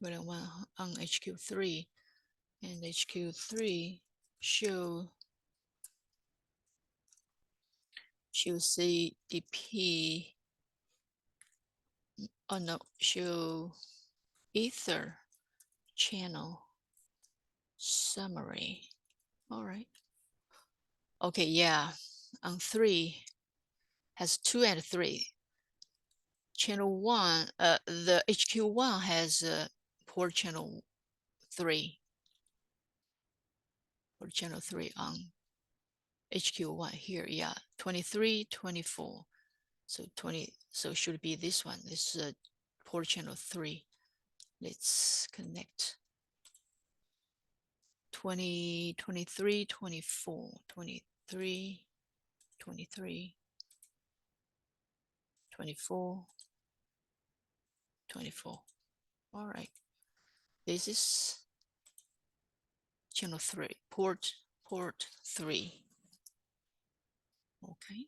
S1: VLAN 1 on HQ3, and HQ3 show CDP. Oh no, show ether channel summary. All right. Okay, yeah. On 3 has 2 and 3. Channel 1, the HQ1 has port channel 3. Port channel 3 on HQ1 here, yeah. 23, 24. So 20, so should be this one. This is port channel 3. Let's connect. 20, 23, 24, 23, 23, 24, 24. All right. This is channel 3, port 3. Okay.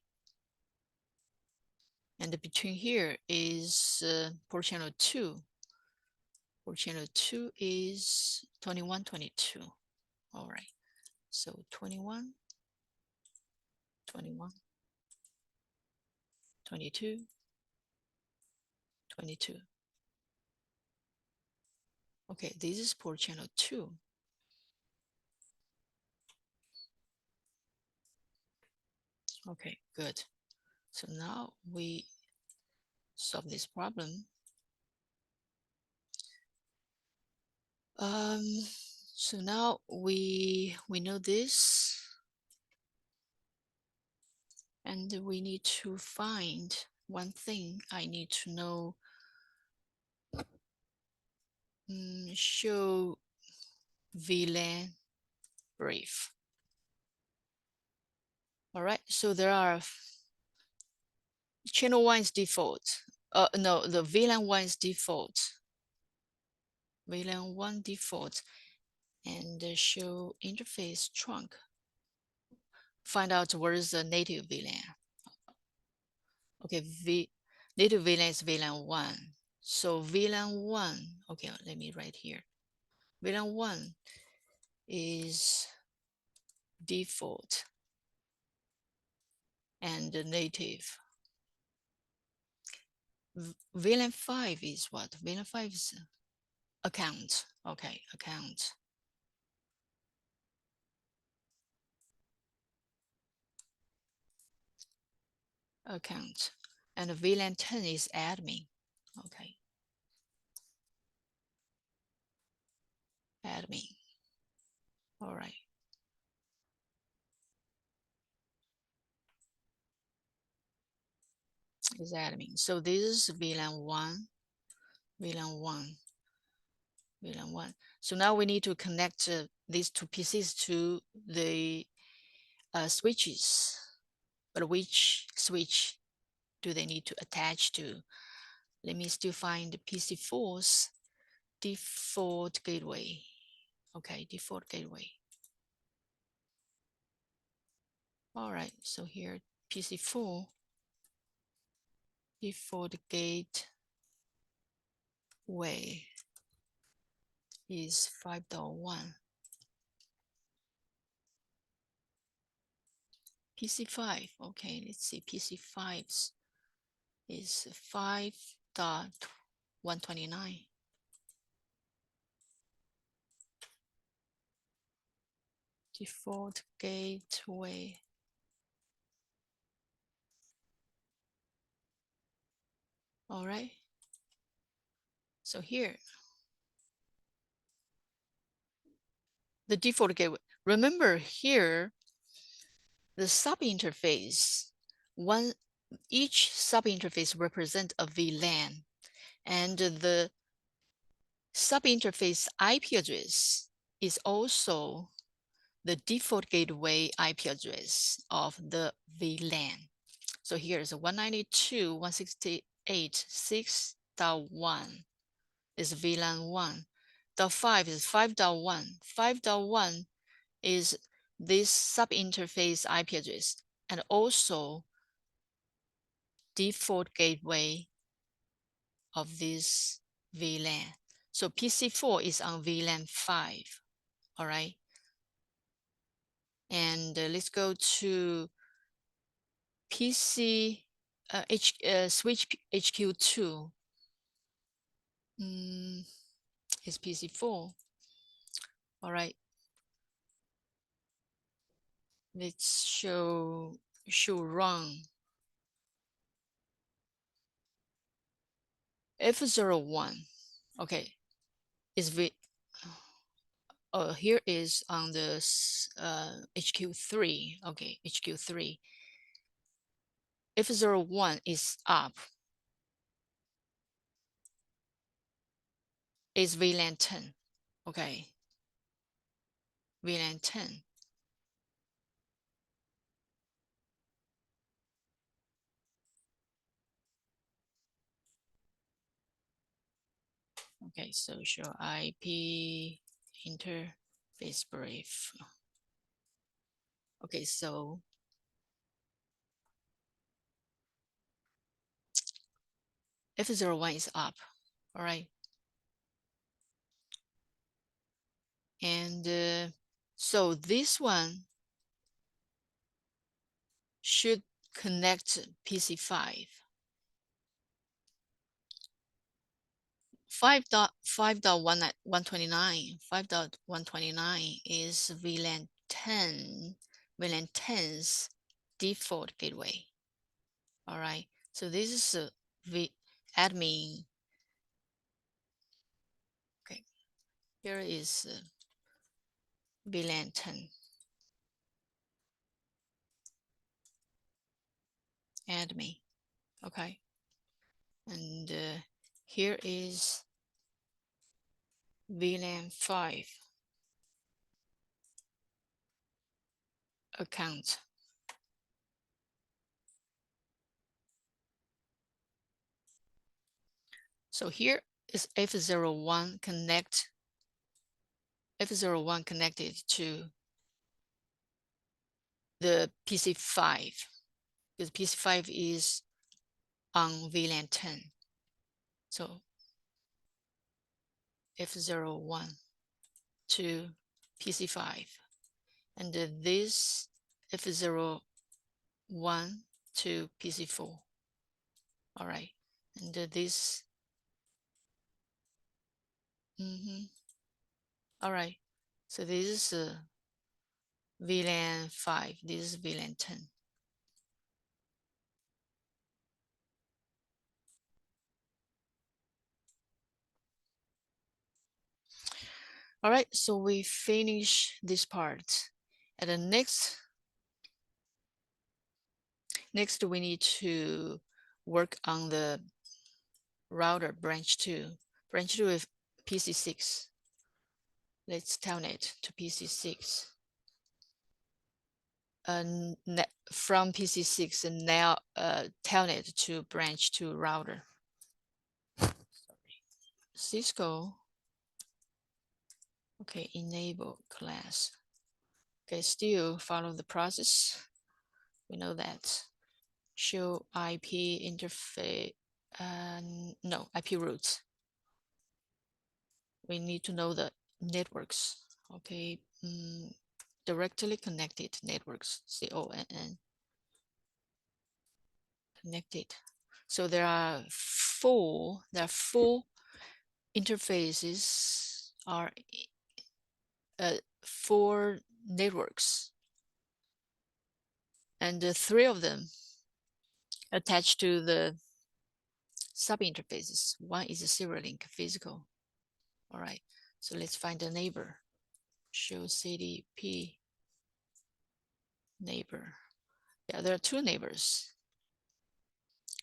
S1: And between here is port channel 2. Port channel 2 is 21, 22. All right. So 21, 21, 22, 22. Okay, this is port channel 2. Okay, good. So now we solve this problem. So now we know this, and we need to find one thing. I need to know. Show VLAN brief. All right. So there are channel 1 is default. No, the VLAN 1 is default. VLAN 1 default, and show interface trunk. Find out where is the native VLAN. Okay, native VLAN is VLAN 1. So VLAN 1, okay, let me write here. VLAN 1 is default and native. VLAN 5 is what? VLAN 5 is account. Okay, account. Account. And VLAN 10 is admin. Okay. Admin. All right. Is admin. So this is VLAN 1, VLAN 1, VLAN 1. So now we need to connect these two PCs to the switches. But which switch do they need to attach to? Let me still find the PC4's default gateway. Okay, default gateway. All right, so here PC4 default gateway is 5.1. PC5, okay, let's see, PC5's is 5.129. Default gateway. All right. So here, the default gateway. Remember here, the sub-interface, each sub-interface represents a VLAN, and the sub-interface IP address is also the default gateway IP address of the VLAN. So here's 192.168.6.1 is VLAN 1. .5 is 5.1. 5.1 is this sub-interface IP address and also default gateway of this VLAN. So PC4 is on VLAN 5, all right? And let's go to PC switch HQ2. It's PC4. All right. Let's show run F01. Okay, is here is on the HQ3. Okay, HQ3. F01 is up. Is VLAN 10. Okay, VLAN 10. Okay, so show IP interface brief. Okay, so F01 is up. All right. And so this one should connect PC5. 5.129 is VLAN 10, VLAN 10's default gateway. All right, so this is the admin. Okay, here is VLAN 10 admin. Okay, and here is VLAN 5 account. So here is F01 F01 connected to the PC5, because PC5 is on VLAN 10. So F01 to PC5, and this F01 to PC4. All right, and this. All right, so this is VLAN 5. This is VLAN 10. All right, so we finish this part. And the next we need to work on the router branch 2. Branch 2 is PC6. Let's telnet to PC6. From PC6 and now telnet to branch 2 router. Cisco. Okay, enable class. Okay, still follow the process. We know that. Show IP interface. No, IP routes. We need to know the networks. Okay, directly connected networks. CONN. Connected. So there are four interfaces. Are 4 networks, and 3 of them attached to the sub-interfaces. One is a serial link physical. All right, so let's find the neighbor. Show CDP neighbor. Yeah, there are 2 neighbors.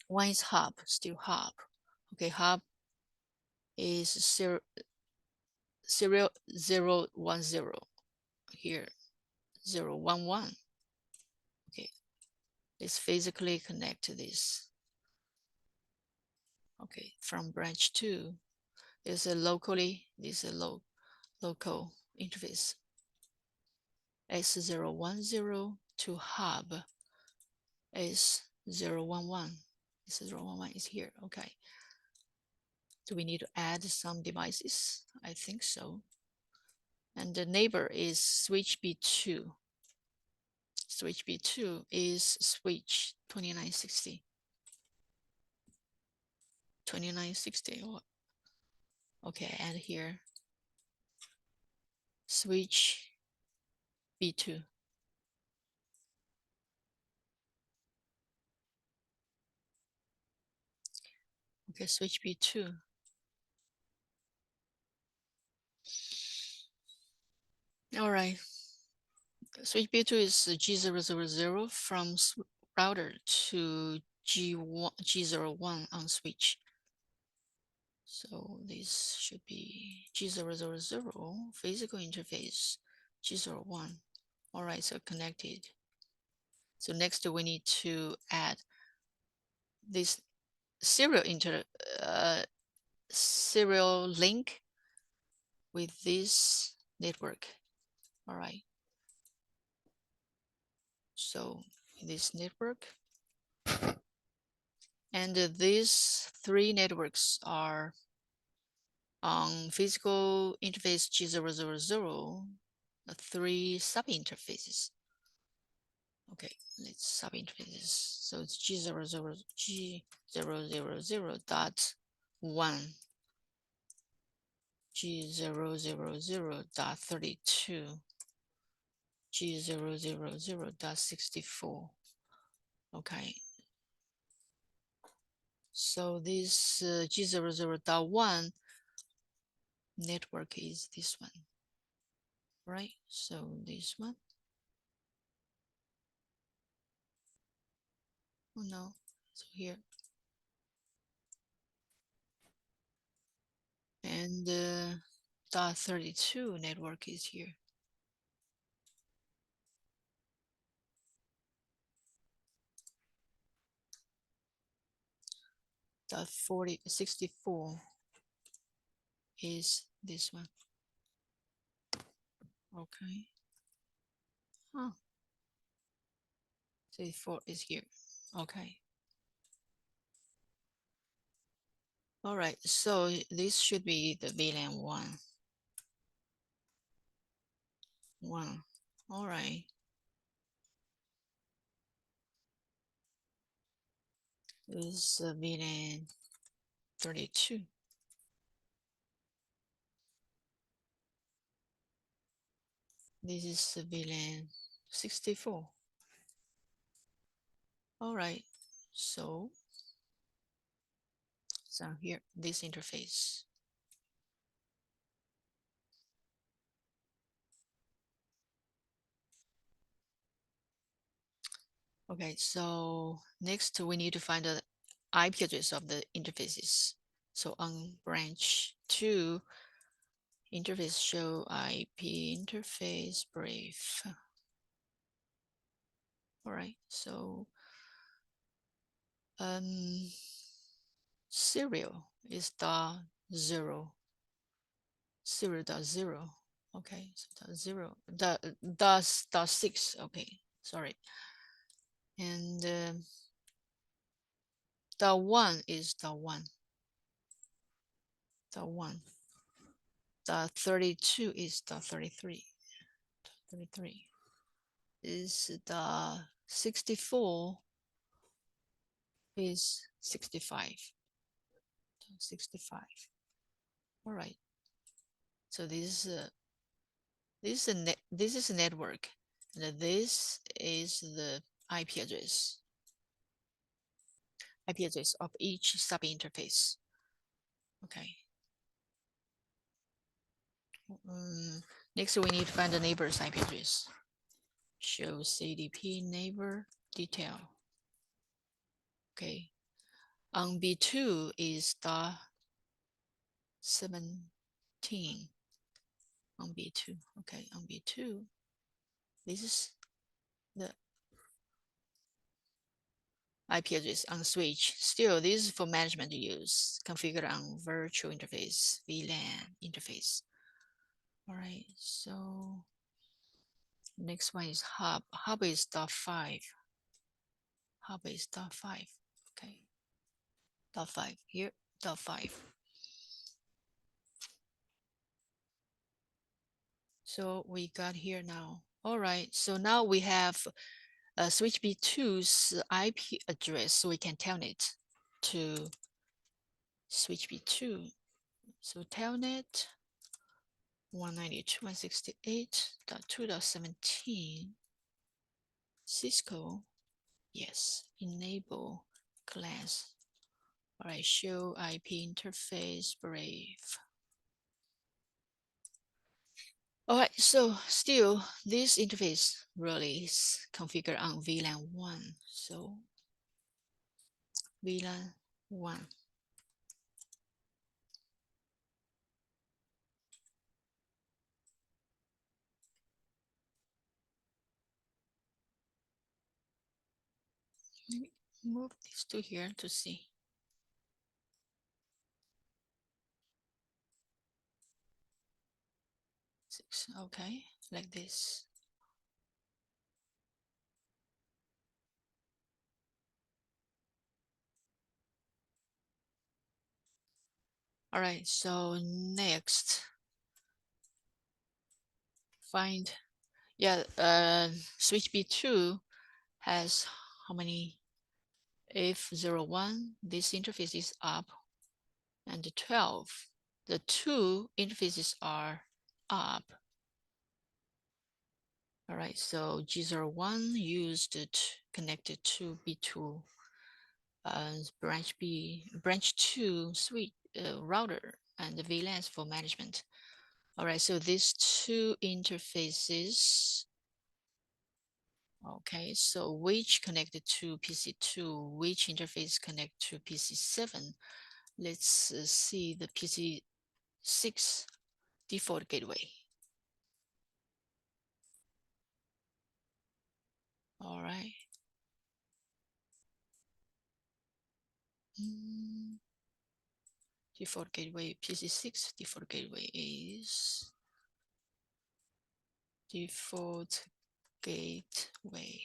S1: One is hub, still hub. Okay, hub is serial 010. Here 011. Okay, let's physically connect to this. Okay, from branch 2, there's a locally, this is a local interface. S010 to hub S011. S011 is here. Okay. Do we need to add some devices? I think so. And the neighbor is switch B2. Switch B2 is switch 2960. 2960. Okay, add here. Switch B2. Okay, switch B2. All right. Switch B2 is G000 from router to G01 on switch. So this should be G000 physical interface G01. All right, so connected. So next we need to add this serial link with this network. All right. So this network, and these three networks are on physical interface G000, three sub-interfaces. Okay, let's sub-interfaces. So it's G000 dot 1, G000 dot 32, G000 dot 64. Okay. So this G000.1 network is this one, right? So this one. Oh no, so here. And dot 32 network is here. Dot 64 is this one. Okay. Huh. 64 is here. Okay. All right. So this should be the VLAN 1. 1. All right. This is VLAN 32. This is VLAN 64. All right. So here, this interface. Okay, so next we need to find the IP address of the interfaces. So on branch 2, interface show IP interface brief. All right, so serial is .0, serial.0. Okay, so .0, .6. Okay, sorry. And .1 is .1. .1. 32 is 33. 33 is the 64 is 65. 65. All right. So this is a network, and this is the IP address. IP address of each sub interface. Okay. Next, we need to find the neighbor's IP address. Show CDP neighbor detail. Okay. On B2 is the 17. On B2. Okay, on B2, this is the IP address on switch. Still, this is for management use, configured on virtual interface, VLAN interface. All right, so next one is hub. Hub is .5. Hub is .5. Okay, .5 here, .5. So we got here now. All right, so now we have switch B2's IP address, so we can telnet to switch B2. So telnet 192.168.2.17 Cisco. Yes, enable class. All right, show IP interface Brave. All right, so still this interface really is configured on VLAN 1. So VLAN 1. Let me move this to here to see. Okay, like this. All right, so next, find, yeah, switch B2 has how many? F01, this interface is up, and 12. The two interfaces are up. All right, so G01 used it connected to B2 branch 2 suite router and the VLANs for management. All right, so these two interfaces. Okay, so which connected to PC2, which interface connect to PC7? Let's see the PC6 default gateway. All right. Default gateway, PC6 default gateway is default gateway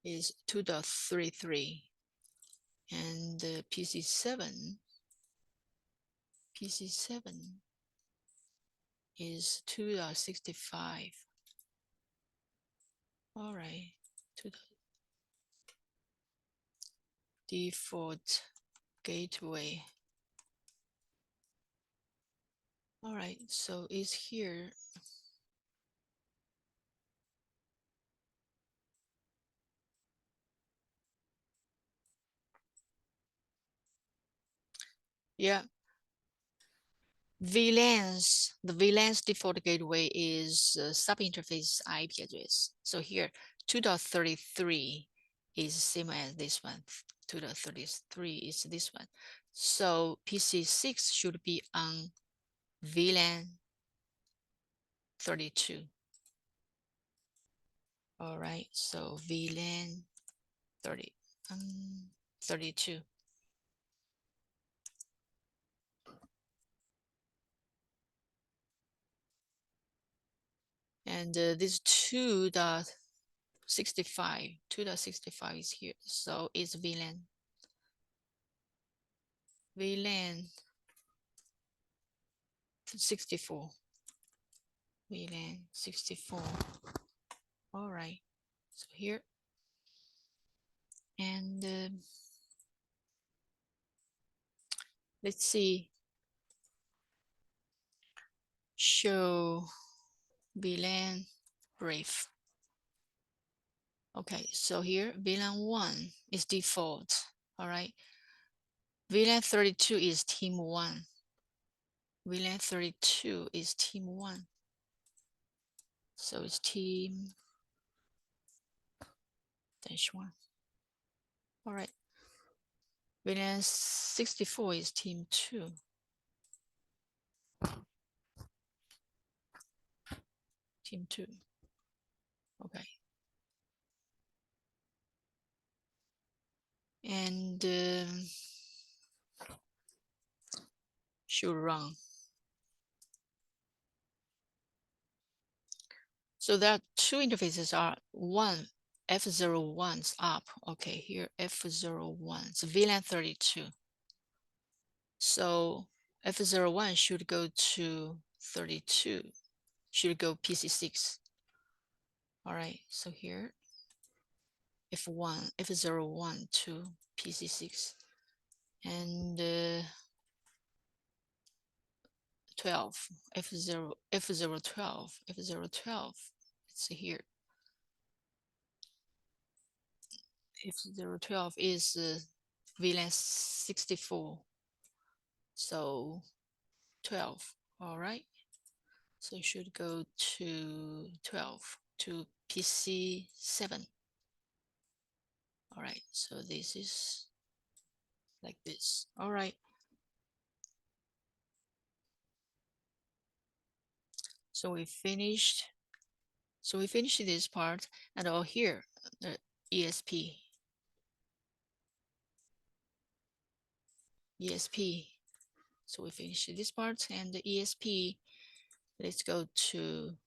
S1: is 2.33, and PC7 is 2.65. All right, to the default gateway. All right, so it's here. Yeah, VLANs, the VLANs default gateway is sub-interface IP address. So here, 2.33 is same as this one. 2.33 is this one. So PC6 should be on VLAN 32. All right, so VLAN 32. And this 2.65 is here. So it's VLAN 64. VLAN 64. All right. So here. And let's see. Show VLAN brief. Okay, so here VLAN 1 is default. All right. VLAN 32 is team 1. VLAN 32 is team 1. So it's team -1. All right. VLAN 64 is team 2. Team 2. Okay. And should run. So there are two interfaces are one F01's up. Okay, here F01, so VLAN 32. So F01 should go to 32 should go PC6. All right, so here F1, F012 to PC6, and 12, F012, it's here. F012 is VLAN 64, so 12, all right. So it should go to 12 to PC7. All right, so this is like this. All right. So we finished. So we finished this part, and all here, the ESP. So we finished this part and the ESP. Let's go to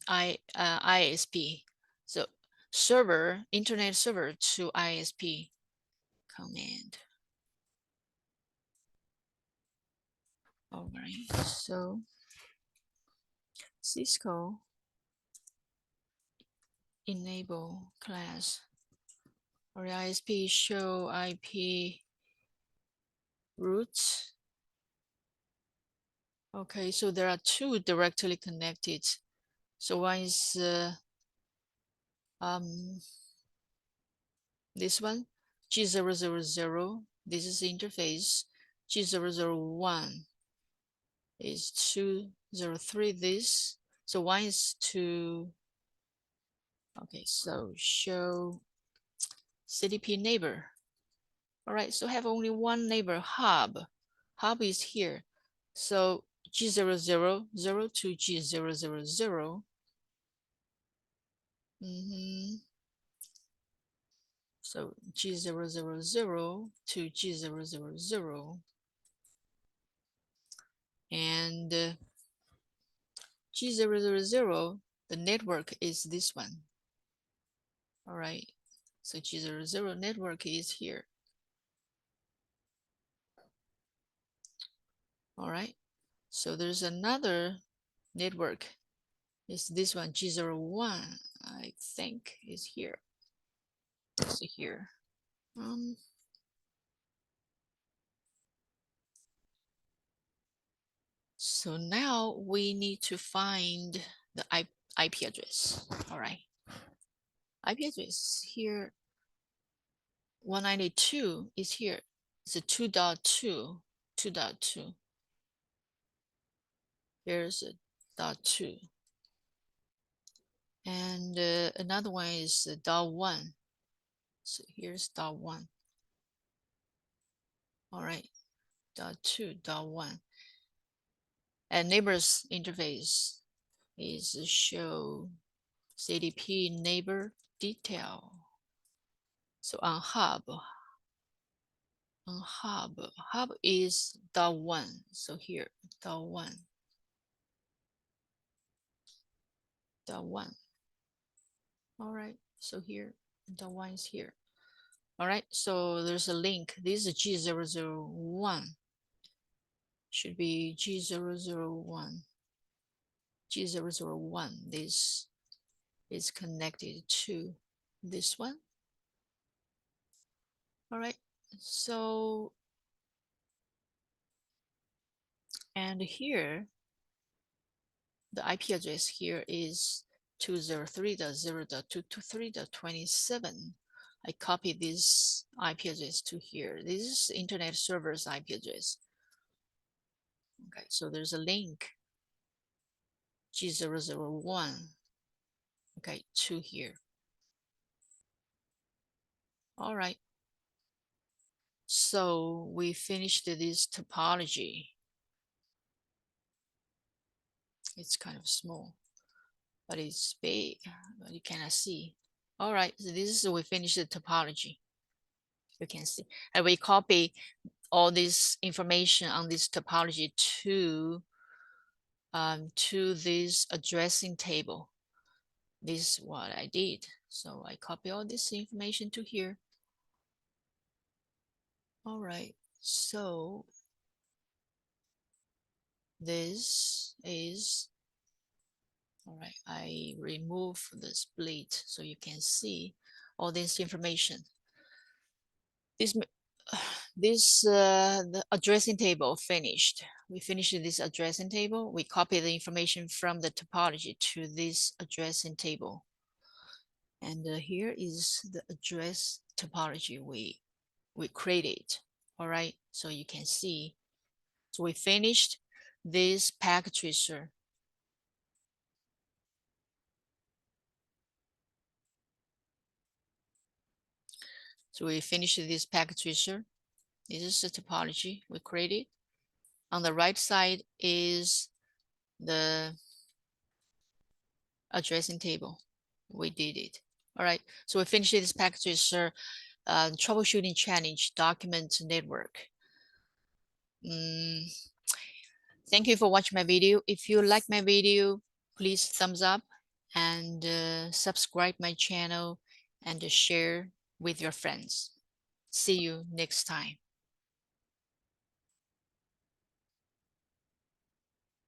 S1: ISP. So server, internet server to ISP command. All right, so Cisco enable class or ISP show IP routes. Okay, so there are two directly connected. So one is this one, G000, this is the interface. G001 is 203, this. So one is to, okay, so show CDP neighbor. All right, so have only one neighbor, hub. Hub is here. So G000 to G000. So G000 to G000. And G000, the network is this one. All right, so G000 network is here. All right, so there's another network. It's this one, G01, I think is here. It's here. So now we need to find the IP address. All right. IP address here, 192 is here. It's a 2.2, 2.2. Here's a .2. And another one is .1. So here's .1. All right, .2, .1. And neighbors interface is show CDP neighbor detail. So on hub is .1. So here, .1. All right, so here, .1 is here. All right, so there's a link. This is G001. Should be G001. G001. This is connected to this one. All right, so, and here, the IP address here is 203.0.223.27. I copy this IP address to here. This is internet server's IP address. Okay, so there's a link, G001, okay, to here. All right. So we finished this topology. It's kind of small, but it's big, but you cannot see. All right, so this is, we finished the topology. You can see, and we copy all this information on this topology to this addressing table. This is what I did. So I copy all this information to here. All right, so this is, all right, I remove the split so you can see all this information. This the addressing table finished. We finished this addressing table. We copy the information from the topology to this addressing table. And here is the address topology we created. All right, so you can see. So we finished this packet tracer. So we finished this packet tracer. This is the topology we created. On the right side is the addressing table. We did it. All right, so we finished this packet tracer troubleshooting challenge document network. Thank you for watching my video. If you like my video, please thumbs up and subscribe my channel and share with your friends. See you next time.